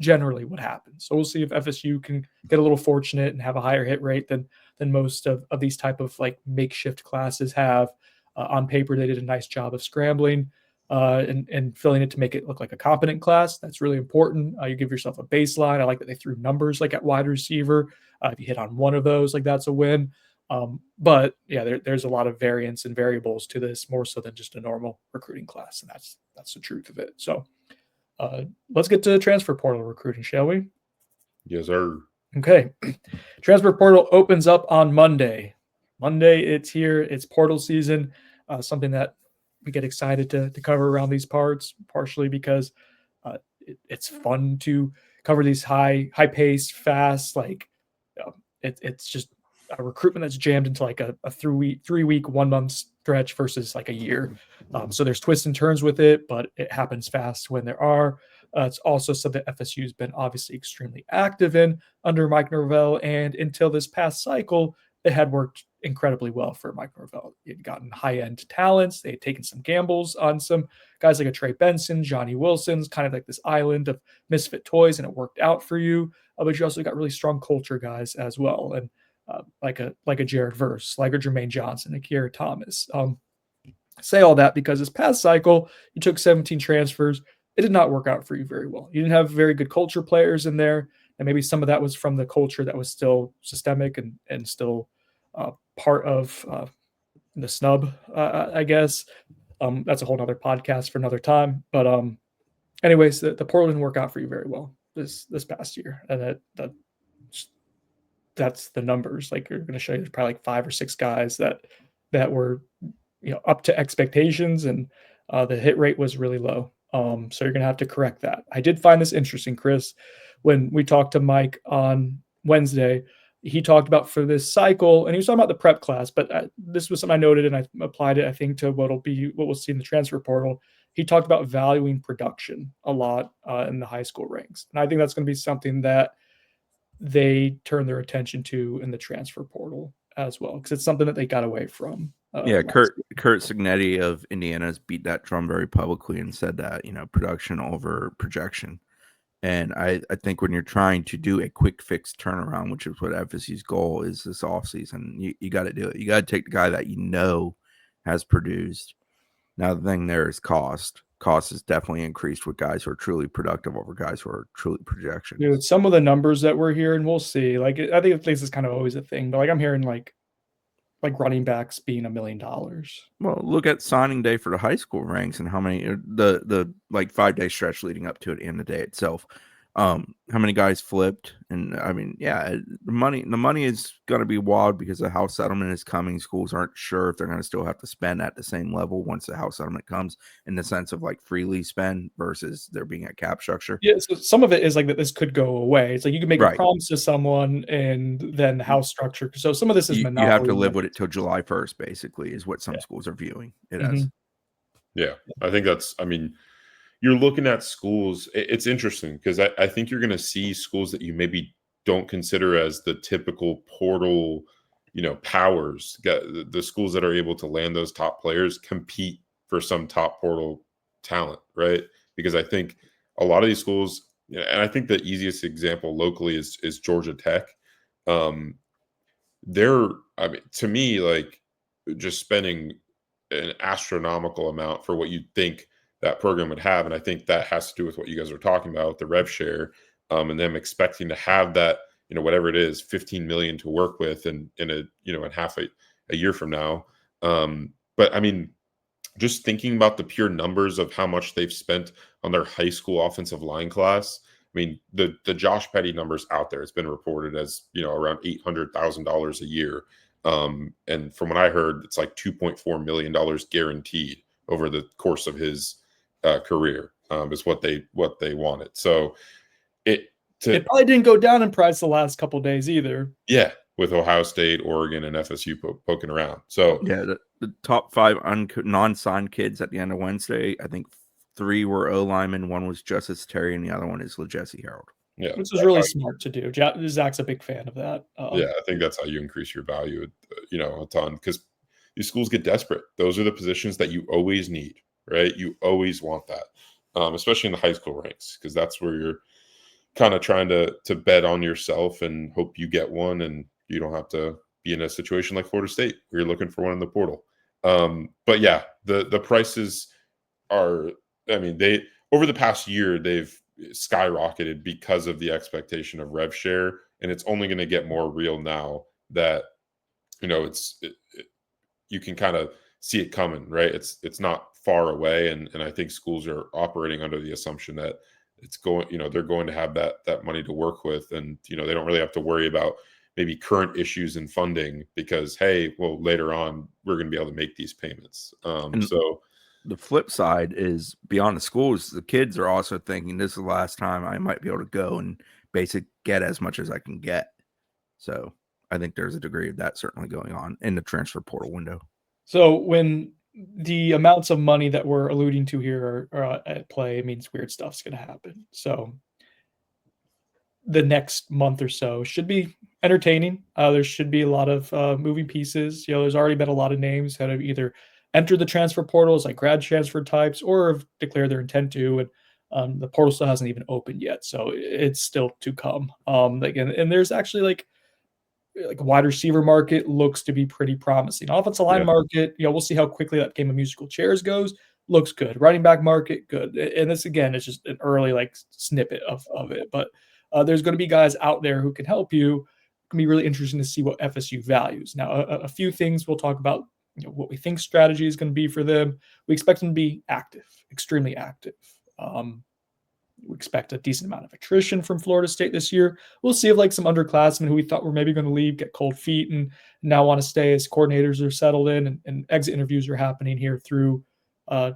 generally what happens. So we'll see if FSU can get a little fortunate and have a higher hit rate than most of these type of like makeshift classes have. On paper, they did a nice job of scrambling and filling it to make it look like a competent class. That's really important. You give yourself a baseline. I like that they threw numbers like at wide receiver. If you hit on one of those, like that's a win. But yeah, there's a lot of variance and variables to this, more so than just a normal recruiting class, and that's the truth of it. So let's get to transfer portal recruiting, shall we? Yes, sir. Okay. Transfer portal opens up on Monday. It's here. It's portal season. Something that we get excited to cover around these parts, partially because it's fun to cover these high pace, fast, it's just a recruitment that's jammed into like a 3-week, 1 month stretch versus like a year. So there's twists and turns with it, but it happens fast when there are. It's also something that FSU has been obviously extremely active in under Mike Norvell, and until this past cycle, it had worked incredibly well for Mike Norvell. He had gotten high-end talents. They had taken some gambles on some guys like a Trey Benson, Johnny Wilson's, kind of like this island of misfit toys, and it worked out for you. But you also got really strong culture guys as well, and like a Jared Verse, like a Jermaine Johnson, a Kiera Thomas. Say all that because this past cycle, you took 17 transfers. It did not work out for you very well. You didn't have very good culture players in there, and maybe some of that was from the culture that was still systemic and still part of the snub, I guess. That's a whole nother podcast for another time. But anyways, the portal didn't work out for you very well this past year, and that's the numbers. Like you're going to show you, there's probably like 5 or 6 guys that were up to expectations, and the hit rate was really low. So you're going to have to correct that. I did find this interesting, Chris, when we talked to Mike on Wednesday. He talked about for this cycle, and he was talking about the prep class, but this was something I noted, and I applied it, I think, to what we'll see in the transfer portal. he talked about valuing production a lot in the high school ranks. And I think that's going to be something that they turn their attention to in the transfer portal as well, because it's something that they got away from. Yeah, Kurt Cignetti of Indiana has beat that drum very publicly and said that, production over projection. And I think when you're trying to do a quick fix turnaround, which is what FSU's goal is this offseason, you got to do it. You got to take the guy that has produced. Now, the thing there is cost. Cost has definitely increased with guys who are truly productive over guys who are truly projections. Dude, some of the numbers that we're hearing, we'll see. Like, I think this is kind of always a thing, but like I'm hearing like running backs being $1 million. Well, look at signing day for the high school ranks and how many the like 5-day stretch leading up to it and the day itself. How many guys flipped? And I mean, yeah, the money is going to be wild because the house settlement is coming. Schools aren't sure if they're going to still have to spend at the same level once the house settlement comes, in the sense of like freely spend versus there being a cap structure. Yeah, so some of it is like that this could go away. It's like you can make a promise to someone and then the house structure. So some of this is monopoly. You have to live with it till July 1st, basically, is what some schools are viewing it as. Yeah, I think you're looking at schools. It's interesting because I think you're going to see schools that you maybe don't consider as the typical portal, powers. The schools that are able to land those top players compete for some top portal talent, right? Because I think a lot of these schools, and I think the easiest example locally is Georgia Tech. To me, like, just spending an astronomical amount for what you'd think that program would have. And I think that has to do with what you guys are talking about, the rev share, and them expecting to have that, whatever it is, 15 million to work with in half a year from now. But I mean, just thinking about the pure numbers of how much they've spent on their high school offensive line class. I mean, the Josh Petty numbers out there, it's been reported as, around $800,000 a year. And from what I heard, it's like $2.4 million guaranteed over the course of his career, is what they wanted. So it probably didn't go down in price the last couple of days either. Yeah, with Ohio State, Oregon, and FSU poking around. So yeah, the top 5 non-signed kids at the end of Wednesday, I think 3 were O linemen, 1 was Justice Terry, and the other one is LeJesse Harold. Yeah, which is really smart to do. Zach's a big fan of that. Yeah, I think that's how you increase your value, a ton, because these schools get desperate. Those are the positions that you always need, right? You always want that, especially in the high school ranks, because that's where you're kind of trying to bet on yourself and hope you get one, and you don't have to be in a situation like Florida State where you're looking for one in the portal. But yeah, the prices are, I mean, they over the past year they've skyrocketed because of the expectation of rev share, and it's only going to get more real now that you can kind of see it coming, right? It's not far away, and I think schools are operating under the assumption that it's going, they're going to have that money to work with, and they don't really have to worry about maybe current issues in funding because, hey, well, later on we're going to be able to make these payments. So the flip side is, beyond the schools, the kids are also thinking this is the last time I might be able to go and basically get as much as I can get. So I think there's a degree of that certainly going on in the transfer portal window. So when the amounts of money that we're alluding to here are at play, it means weird stuff's going to happen. So the next month or so should be entertaining. There should be a lot of moving pieces. There's already been a lot of names that have either entered the transfer portals, like grad transfer types, or have declared their intent to. And the portal still hasn't even opened yet, so it's still to come. And there's actually like a wide receiver market looks to be pretty promising. Offensive line market, we'll see how quickly that game of musical chairs goes. Looks good. Running back market, good. And this, again, is just an early snippet of it. But there's going to be guys out there who can help you. It can be really interesting to see what FSU values. Now, a few things we'll talk about, what we think strategy is going to be for them. We expect them to be active, extremely active. We expect a decent amount of attrition from Florida State this year. We'll see if some underclassmen who we thought were maybe going to leave get cold feet and now want to stay as coordinators are settled in, and exit interviews are happening here through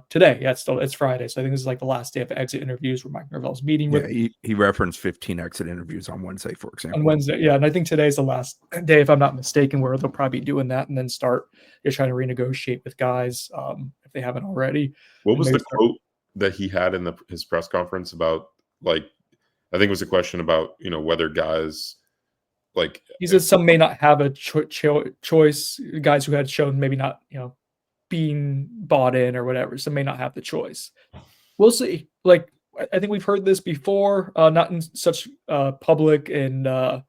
today. Yeah, it's Friday. So I think this is the last day of exit interviews where Mike Norvell's meeting with. He referenced 15 exit interviews on Wednesday, for example. On Wednesday, yeah. And I think today's the last day, if I'm not mistaken, where they'll probably be doing that and then start trying to renegotiate with guys if they haven't already. What was the quote that he had in his press conference about, like, I think it was a question about, whether guys like, He said some may not have a choice. Guys who had shown maybe not, being bought in or whatever, some may not have the choice. We'll see. Like, I think we've heard this before, not in such public and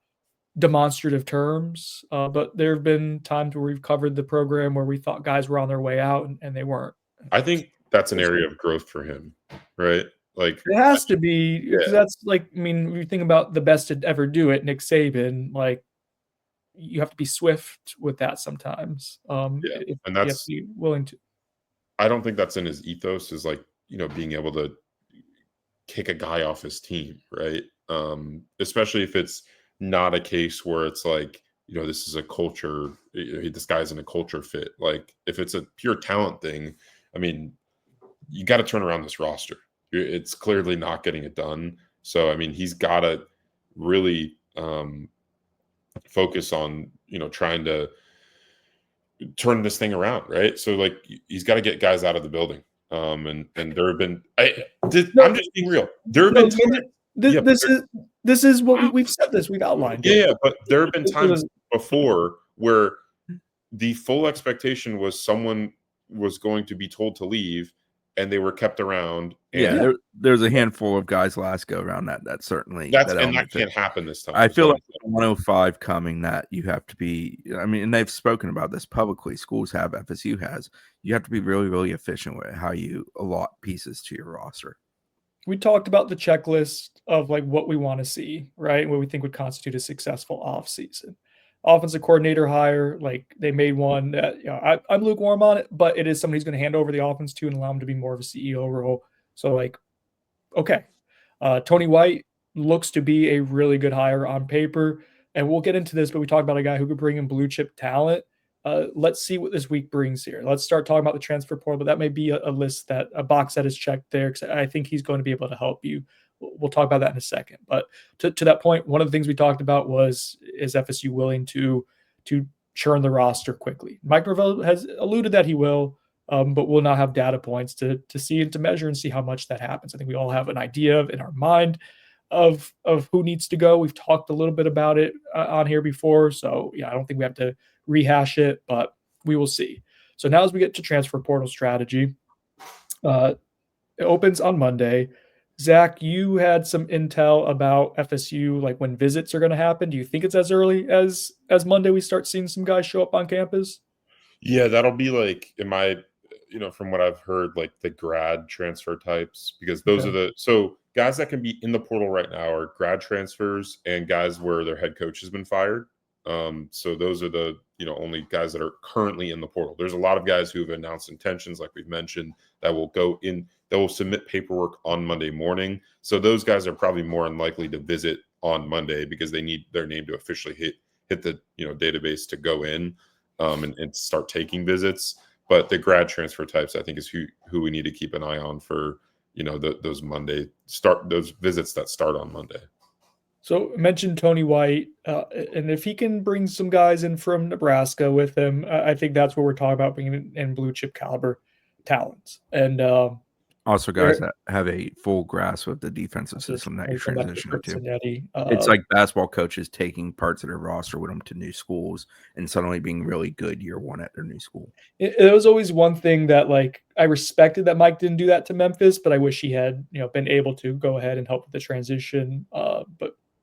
demonstrative terms, but there have been times where we've covered the program where we thought guys were on their way out and they weren't. I think that's an area of growth for him, right? Like, It has to be, because Yeah. that's like, I mean, when you think about the best to ever do it, Nick Saban, like, you have to be swift with that sometimes. Yeah, If and you have that's to be willing to. I don't think that's in his ethos, is like, being able to kick a guy off his team, right? Especially if it's not a case where it's like, this is a culture, this guy's in a culture fit. Like, if it's a pure talent thing, I mean, you got to turn around this roster. It's clearly not getting it done. So, I mean, he's got to really focus on, trying to turn this thing around, right? So, like, he's got to get guys out of the building. And there have been, I'm just being real. There have been times, this is what we've said this, we've outlined it. yeah, but there have been times before where the full expectation was someone was going to be told to leave, and they were kept around. And there's a handful of guys last go around that certainly that can't happen this time. I feel like 105 coming, that you have to be. I mean, and they've spoken about this publicly. Schools have, FSU has. You have to be really, really efficient with how you allot pieces to your roster. We talked about the checklist of like what we want to see, right? What we think would constitute a successful offseason. Offensive coordinator hire, like they made one that, I'm lukewarm on it, but it is somebody who's going to hand over the offense to and allow him to be more of a CEO role. So, like, okay. Tony White looks to be a really good hire on paper. And we'll get into this, but we talked about a guy who could bring in blue chip talent. Let's see what this week brings here. Let's start talking about the transfer portal, but that may be a list, that a box that is checked there, because I think he's going to be able to help you. We'll talk about that in a second. But to that point, one of the things we talked about was, is FSU willing to churn the roster quickly? Mike Norvell has alluded that he will, but we'll now have data points to see and to measure and see how much that happens. I think we all have an idea in our mind of who needs to go. We've talked a little bit about it on here before, so I don't think we have to rehash it, but we will see. So now as we get to transfer portal strategy, it opens on Monday. Zach, you had some intel about FSU, like when visits are going to happen. Do you think it's as early as Monday we start seeing some guys show up on campus? Yeah, that'll be like, from what I've heard, like the grad transfer types, because those are so guys that can be in the portal right now are grad transfers and guys where their head coach has been fired. So those are the, only guys that are currently in the portal. There's a lot of guys who have announced intentions, like we've mentioned, that will go in, that will submit paperwork on Monday morning. So those guys are probably more unlikely to visit on Monday because they need their name to officially hit the, database to go in and start taking visits. But the grad transfer types, I think, is who we need to keep an eye on for, those those visits that start on Monday. So I mentioned Tony White, and if he can bring some guys in from Nebraska with him, I think that's what we're talking about, bringing in blue chip caliber talents. And also guys that have a full grasp of the defensive system that you're transitioning to. It's like basketball coaches taking parts of their roster with them to new schools and suddenly being really good year one at their new school. It was always one thing that, like, I respected that Mike didn't do that to Memphis, but I wish he had, been able to go ahead and help with the transition.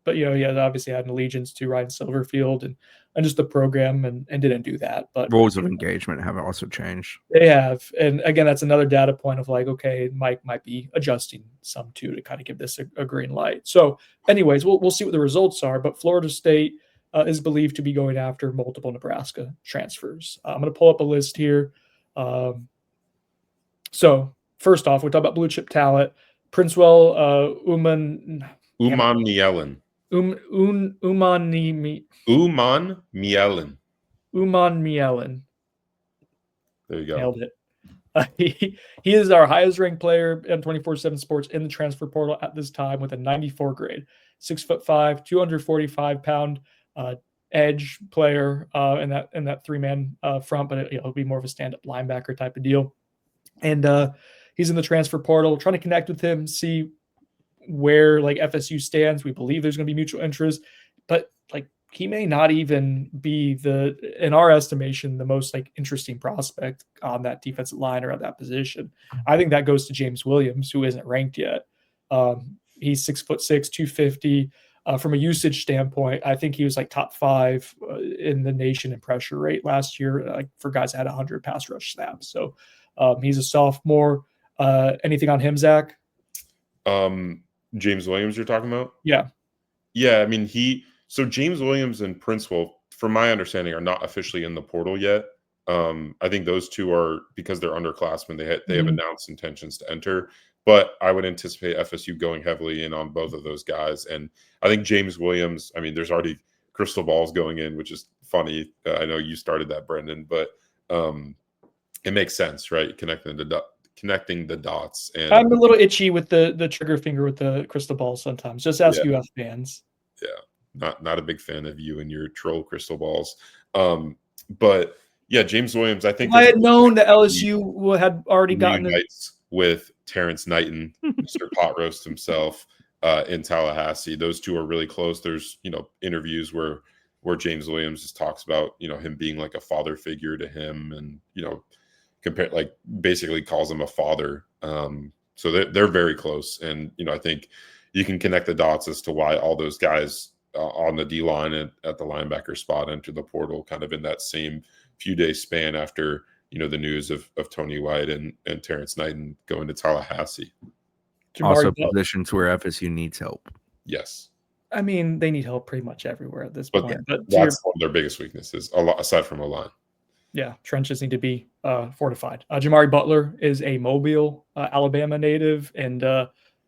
But he had obviously had an allegiance to Ryan Silverfield and just the program and didn't do that. But rules of engagement have also changed. They have. And again, that's another data point of like, okay, Mike might be adjusting some to kind of give this a green light. So anyways, we'll see what the results are. But Florida State is believed to be going after multiple Nebraska transfers. I'm going to pull up a list here. So first off, we talk about blue chip talent. Princewell Uman Mielen. Uman Mielen. There you go. Nailed it. He is our highest ranked player on 24/7 Sports in the transfer portal at this time with a 94 grade, 6'5", 245-pound edge player in that three-man front, but it'll be more of a stand-up linebacker type of deal. And he's in the transfer portal, trying to connect with him, see where like FSU stands. We believe there's going to be mutual interest, but like he may not even be in our estimation, the most like interesting prospect on that defensive line or at that position. I think that goes to James Williams, who isn't ranked yet. He's 6'6", 250. From a usage standpoint, I think he was like top 5 in the nation in pressure rate last year, for guys that had 100 pass rush snaps. So he's a sophomore. Anything on him, Zach? James Williams, you're talking about? Yeah. Yeah, I mean, so James Williams and Princewell, from my understanding, are not officially in the portal yet. I think those two are, because they're underclassmen, they have announced intentions to enter. But I would anticipate FSU going heavily in on both of those guys. And I think James Williams, I mean, there's already crystal balls going in, which is funny. I know you started that, Brendan, but it makes sense, right? Connecting the dots. And I'm a little itchy with the trigger finger with the crystal ball sometimes. Just ask UF fans. Yeah, not a big fan of you and your troll crystal balls. But yeah, James Williams, I think if I had known that LSU had already gotten it with Terrence Knighton, Mr. Pot Roast himself, in Tallahassee. Those two are really close. There's, interviews where James Williams just talks about, him being like a father figure to him, and, basically calls him a father. So they're very close. And, I think you can connect the dots as to why all those guys on the D line at the linebacker spot enter the portal kind of in that same few day span after, the news of Tony White and Terrence Knighton going to Tallahassee. Also positions where FSU needs help. Yes. I mean, they need help pretty much everywhere at this point. Yeah, but that's one of their biggest weaknesses, aside from O-line. Yeah, trenches need to be fortified. Jamari Butler is a Mobile, Alabama native, and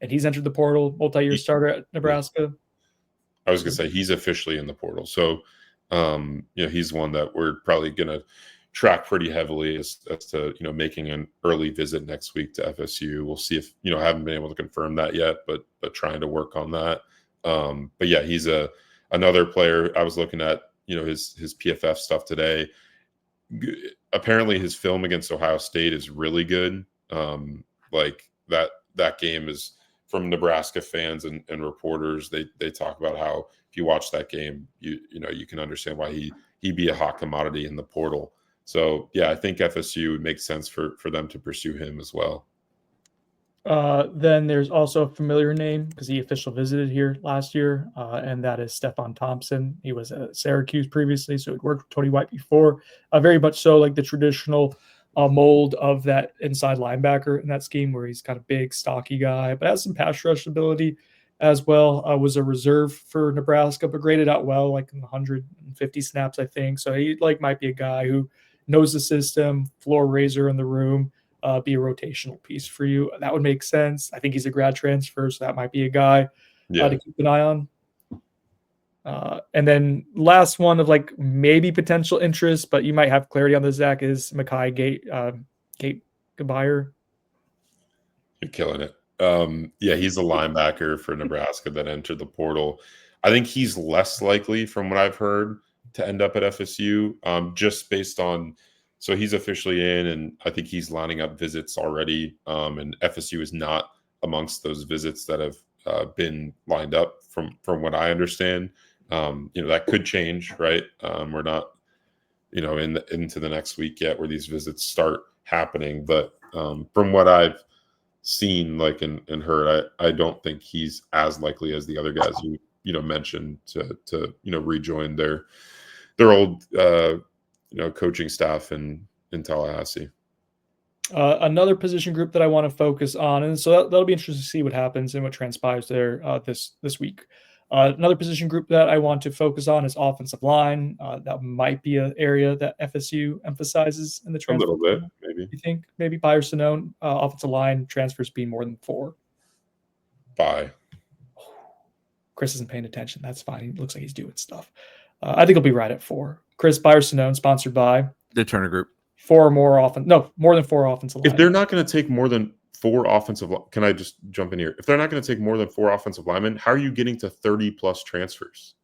he's entered the portal, multi-year starter at Nebraska. I was going to say he's officially in the portal. So, he's one that we're probably going to track pretty heavily as to, making an early visit next week to FSU. We'll see if, I haven't been able to confirm that yet, but trying to work on that. But yeah, he's another player. I was looking at, his PFF stuff today. Apparently his film against Ohio State is really good. Like that game is, from Nebraska fans and reporters, they talk about how if you watch that game, you can understand why he'd be a hot commodity in the portal. So yeah, I think FSU would make sense for them to pursue him as well. Then there's also a familiar name because he officially visited here last year, and that is Stephon Thompson. He was at Syracuse previously, so he'd worked with Tony White before. Very much so like the traditional mold of that inside linebacker in that scheme, where he's kind of big, stocky guy, but has some pass rush ability as well. Was a reserve for Nebraska, but graded out well, like 150 snaps, I think. So he might be a guy who knows the system, floor raiser in the room, be a rotational piece for you. That would make sense. I think he's a grad transfer, so that might be a guy to keep an eye on. And then last one of maybe potential interest, but you might have clarity on this, Zach, is Mekhi Gatebuyer. You're killing it. Yeah, he's a linebacker for Nebraska that entered the portal. I think he's less likely, from what I've heard, to end up at FSU, just based on, so he's officially in, and I think he's lining up visits already. And FSU is not amongst those visits that have been lined up from what I understand. That could change, right? We're not, into the next week yet where these visits start happening. But from what I've seen, and heard, I don't think he's as likely as the other guys you mentioned to rejoin their old coaching staff in Tallahassee. Another position group that I want to focus on, and so that'll be interesting to see what happens and what transpires there this week. Another position group that I want to focus on is offensive line. That might be an area that FSU emphasizes in the transfer. A little bit, maybe. You think maybe Portal Szn, offensive line transfers being more than 4? Bye. Chris isn't paying attention. That's fine. He looks like he's doing stuff. I think he'll be right at 4. Chris, Portal Szn, sponsored by the Turner Group. 4 or more more than 4 offensive linemen. If they're not going to take more than 4 offensive, can I just jump in here? If they're not going to take more than 4 offensive linemen, how are you getting to 30 plus transfers?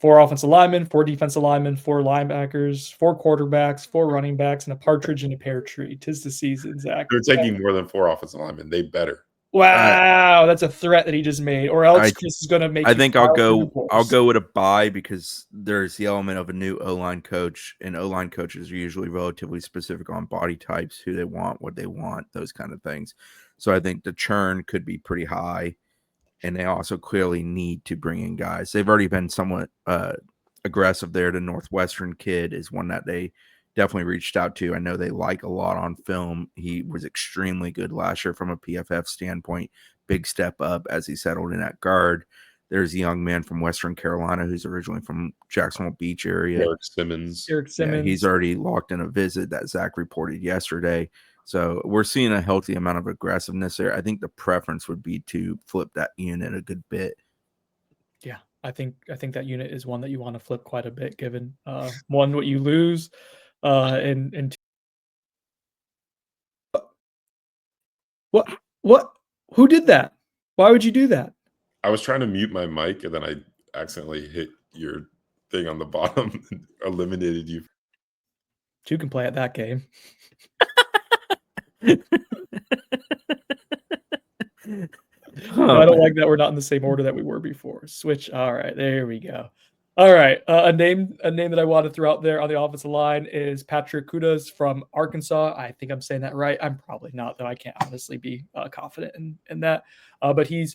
4 offensive linemen, 4 defensive linemen, 4 linebackers, 4 quarterbacks, 4 running backs, and a partridge in a pear tree. 'Tis the season, Zach. They're taking more than 4 offensive linemen. They better. Wow, that's a threat that he just made, or else Chris is going to make. I think I'll go divorce. with a bye because there's the element of a new O-line coach, and O-line coaches are usually relatively specific on body types, who they want, what they want, those kind of things. So I think the churn could be pretty high, and they also clearly need to bring in guys. They've already been somewhat aggressive there. The Northwestern kid is one that they definitely reached out to. I know they like a lot on film. He was extremely good last year from a PFF standpoint. Big step up as he settled in at guard. There's a young man from Western Carolina who's originally from Jacksonville Beach area. Eric Simmons. Yeah, he's already locked in a visit that Zach reported yesterday. So we're seeing a healthy amount of aggressiveness there. I think the preference would be to flip that unit a good bit. Yeah, I think that unit is one that you want to flip quite a bit, given one, what you lose, and what who did that? Why would you do that? I was trying to mute my mic and then I accidentally hit your thing on the bottom and eliminated you. You can play at that game. I don't like that we're not in the same order that we were before. Switch. All right, there we go. All right, a name that I want to throw out there on the offensive line is Patrick Kudas from Arkansas. I think I'm saying that right. I'm probably not, though. I can't honestly be confident in that. But he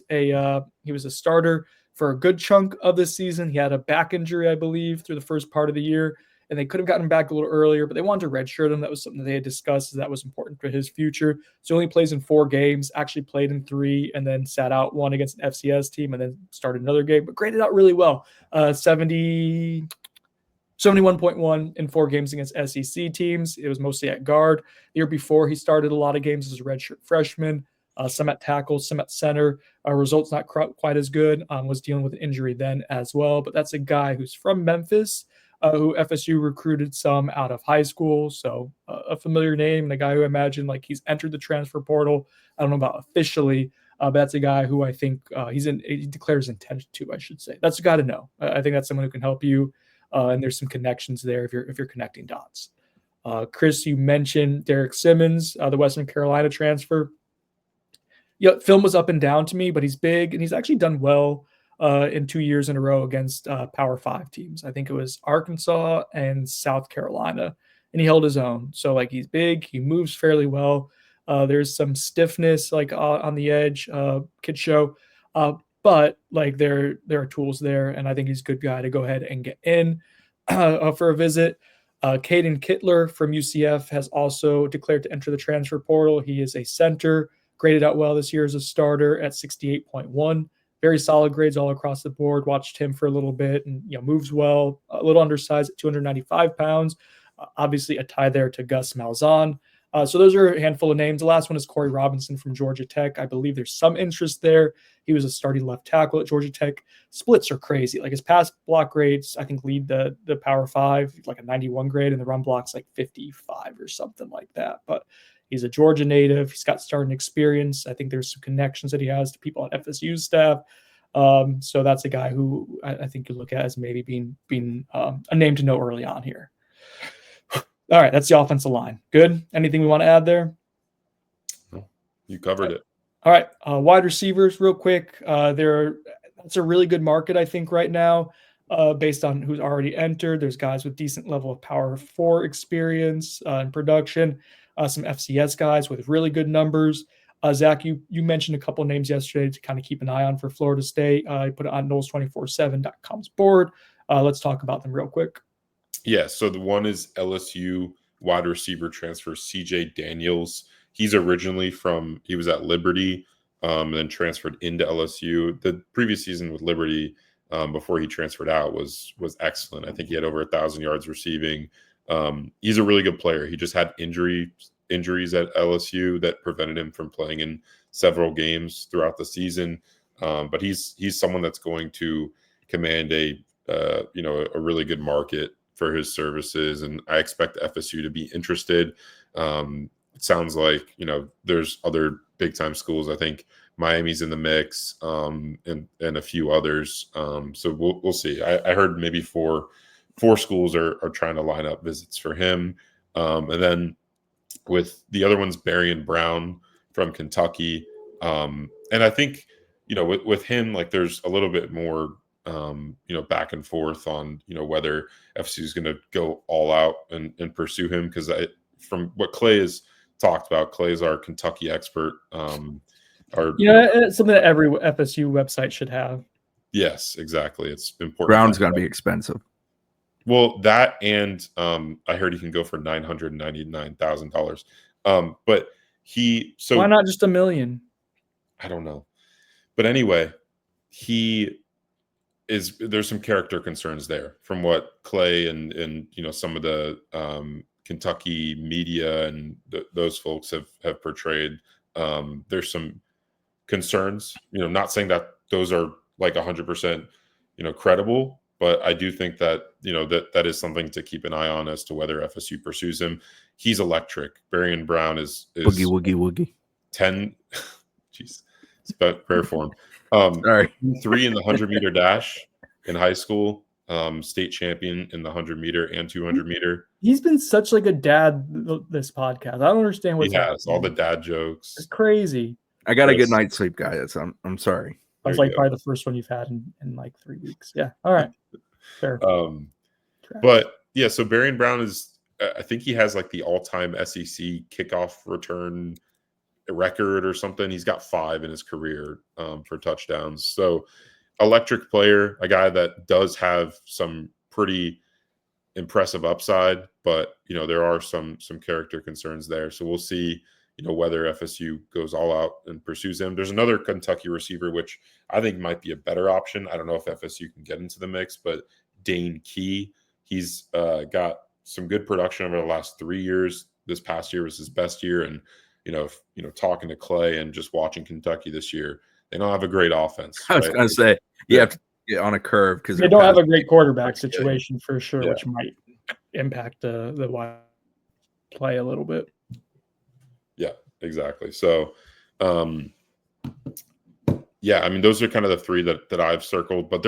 was a starter for a good chunk of this season. He had a back injury, I believe, through the first part of the year, and they could have gotten him back a little earlier, but they wanted to redshirt him. That was something that they had discussed, that was important for his future. So he only plays in 4 games, actually played in 3, and then sat out 1 against an FCS team, and then started another game, but graded out really well. 71.1 in 4 games against SEC teams. It was mostly at guard. The year before, he started a lot of games as a redshirt freshman, some at tackle, some at center. Results not quite as good. Was dealing with an injury then as well, but that's a guy who's from Memphis, who FSU recruited some out of high school. So a familiar name, and a guy who I imagine like he's entered the transfer portal. I don't know about officially, but that's a guy who I think he declares intent to, I should say. That's a guy to know. I think that's someone who can help you. And there's some connections there if you're connecting dots. Chris, you mentioned Derek Simmons, the Western Carolina transfer. Yeah, film was up and down to me, but he's big and he's actually done well in 2 years in a row against Power 5 teams. I think it was Arkansas and South Carolina, and he held his own. So like he's big, he moves fairly well. There's some stiffness like on the edge, kid show, but like there are tools there, and I think he's a good guy to go ahead and get in for a visit. Caden Kittler from UCF has also declared to enter the transfer portal. He is a center, graded out well this year as a starter at 68.1. Very solid grades all across the board. Watched him for a little bit, and moves well. A little undersized at 295 pounds. Obviously, a tie there to Gus Malzahn. So those are a handful of names. The last one is Corey Robinson from Georgia Tech. I believe there's some interest there. He was a starting left tackle at Georgia Tech. Splits are crazy. Like his pass block grades, I think, lead the Power 5, like a 91 grade, and the run block's like 55 or something like that. But he's a Georgia native. He's got starting experience. I think there's some connections that he has to people on FSU's staff. So that's a guy who I think you look at as maybe being a name to know early on here. All right, that's the offensive line. Good. Anything we want to add there? You covered it. All right, wide receivers, real quick. That's a really good market, I think, right now, based on who's already entered. There's guys with decent level of Power 4 experience and production. Some FCS guys with really good numbers. Zach, you mentioned a couple of names yesterday to kind of keep an eye on for Florida State. I put it on Knowles247.com's board. Let's talk about them real quick. Yeah, so the one is LSU wide receiver transfer CJ Daniels. He's originally he was at Liberty, and then transferred into LSU. The previous season with Liberty, before he transferred out, was excellent. I think he had over 1,000 yards receiving. He's a really good player. He just had injuries at LSU that prevented him from playing in several games throughout the season. But he's someone that's going to command a really good market for his services, and I expect FSU to be interested. It sounds like there's other big time schools. I think Miami's in the mix, and a few others. So we'll see. I heard maybe four schools are trying to line up visits for him, and then with the other ones, Barry and Brown from Kentucky, and I think with him, like there's a little bit more back and forth on whether FSU is going to go all out and pursue him, because from what Clay has talked about, Clay is our Kentucky expert. It's something that every FSU website should have. Yes, exactly. It's important. Brown's got to be expensive. Well, that, and I heard he can go for $999,000. But why not just $1 million? I don't know. But anyway, there's some character concerns there from what Clay and some of the Kentucky media and those folks have portrayed. There's some concerns, not saying that those are like 100% credible, but I do think that that is something to keep an eye on as to whether FSU pursues him. He's electric. Barry Brown is woogie 10 jeez, it's about prayer form. Sorry. 3 in the 100-meter dash in high school, state champion in the 100-meter and 200-meter. He's been such like a dad this podcast. I don't understand what's happening. All the dad jokes. It's crazy. I got a good night's sleep, guys. I'm sorry. That's like probably the first one you've had in like 3 weeks. Yeah. All right. Fair. But yeah, so Barry Brown is, I think he has like the all-time SEC kickoff return record or something. He's got 5 in his career for touchdowns. So electric player, a guy that does have some pretty impressive upside, but there are some character concerns there. So we'll see whether FSU goes all out and pursues him. There's another Kentucky receiver, which I think might be a better option. I don't know if FSU can get into the mix, but Dane Key, he's got some good production over the last 3 years. This past year was his best year. And, talking to Clay and just watching Kentucky this year, they don't have a great offense. I was going to say, you have to get on a curve because they don't have a great quarterback situation for sure, which might impact the wide play a little bit. Yeah, exactly. So, those are kind of the 3 that I've circled. But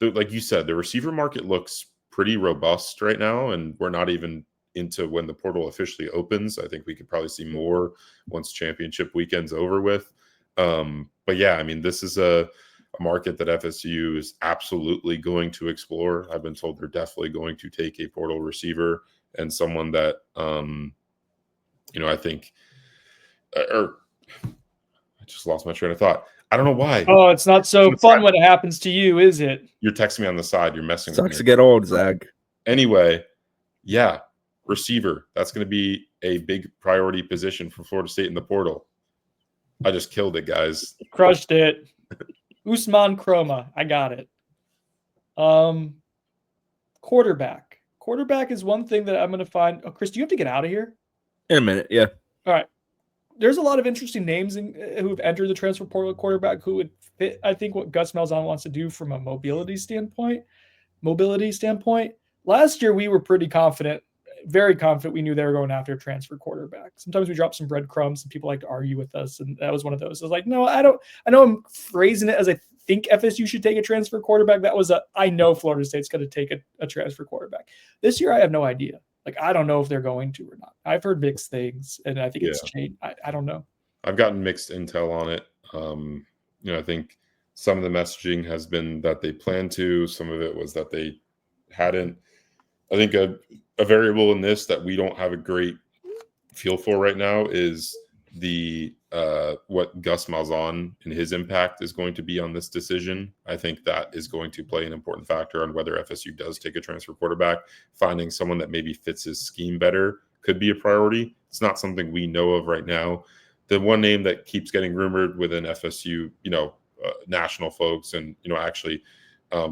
like you said, the receiver market looks pretty robust right now, and we're not even into when the portal officially opens. I think we could probably see more once championship weekend's over with. But yeah, this is a market that FSU is absolutely going to explore. I've been told they're definitely going to take a portal receiver and someone that, I think, I just lost my train of thought. I don't know why. Oh, it's not so fun when it happens to you, is it? You're texting me on the side. You're messing with me. Sucks to get old, Zach. Anyway, yeah, receiver. That's going to be a big priority position for Florida State in the portal. I just killed it, guys. Crushed it. Usman Chroma. I got it. Quarterback. Quarterback is one thing that I'm going to find. Oh, Chris, do you have to get out of here? In a minute, yeah. All right. There's a lot of interesting names who have entered the transfer portal at quarterback who would fit, I think, what Gus Malzahn wants to do from a mobility standpoint. Last year, we were pretty confident, very confident we knew they were going after a transfer quarterback. Sometimes we drop some breadcrumbs and people like to argue with us, and that was one of those. I was like, no, I know I'm phrasing it as I think FSU should take a transfer quarterback. That was I know Florida State's going to take a transfer quarterback. This year, I have no idea. Like, I don't know if they're going to or not. I've heard mixed things, and I think it's changed. I don't know. I've gotten mixed intel on it. I think some of the messaging has been that they plan to. Some of it was that they hadn't. I think a variable in this that we don't have a great feel for right now is the what Gus Malzahn and his impact is going to be on this decision. I think that is going to play an important factor on whether FSU does take a transfer quarterback. Finding someone that maybe fits his scheme better could be a priority. It's not something we know of right now. The one name that keeps getting rumored within FSU, national folks, and actually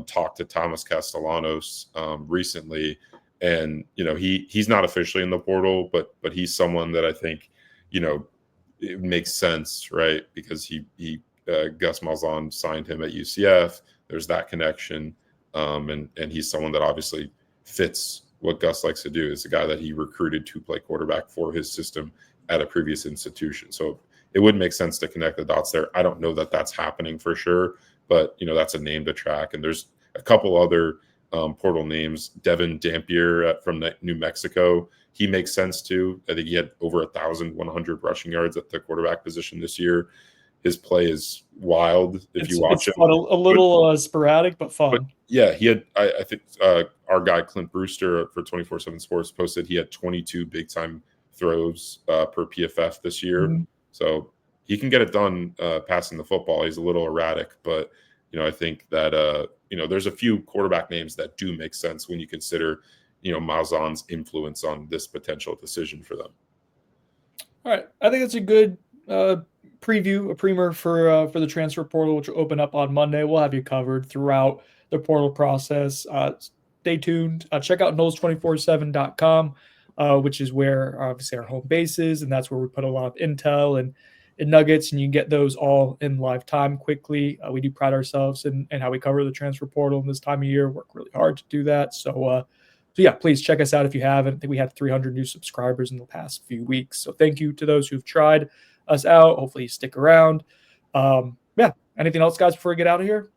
talked to Thomas Castellanos recently, and he's not officially in the portal, but he's someone that I think it makes sense, right? Because Gus Malzahn signed him at UCF. There's that connection, and he's someone that obviously fits what Gus likes to do. Is a guy that he recruited to play quarterback for his system at a previous institution. So it would make sense to connect the dots there. I don't know that that's happening for sure, but that's a name to track. And there's a couple other portal names. Devin Dampier from New Mexico. He makes sense too. I think he had over 1,100 rushing yards at the quarterback position this year. His play is wild if you watch him. A little sporadic, but fun. But yeah, he had. I think our guy Clint Brewster for 24/7 Sports posted he had 22 big time throws per PFF this year. Mhm. So he can get it done passing the football. He's a little erratic, but I think that there's a few quarterback names that do make sense when you consider Malzahn's influence on this potential decision for them. All right, I think that's a good preview, a primer for the transfer portal, which will open up on Monday. We'll have you covered throughout the portal process. Stay tuned. Check out Knowles247.com, which is where obviously our home base is, and that's where we put a lot of intel and nuggets, and you can get those all in live time quickly. We do pride ourselves in how we cover the transfer portal in this time of year. Work really hard to do that. So yeah, please check us out if you haven't. I think we had 300 new subscribers in the past few weeks. So thank you to those who've tried us out. Hopefully you stick around. Yeah, anything else, guys, before we get out of here?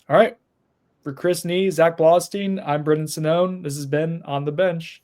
All right. For Chris Nee, Zach Blaustein, I'm Brendan Sonnone. This has been On the Bench.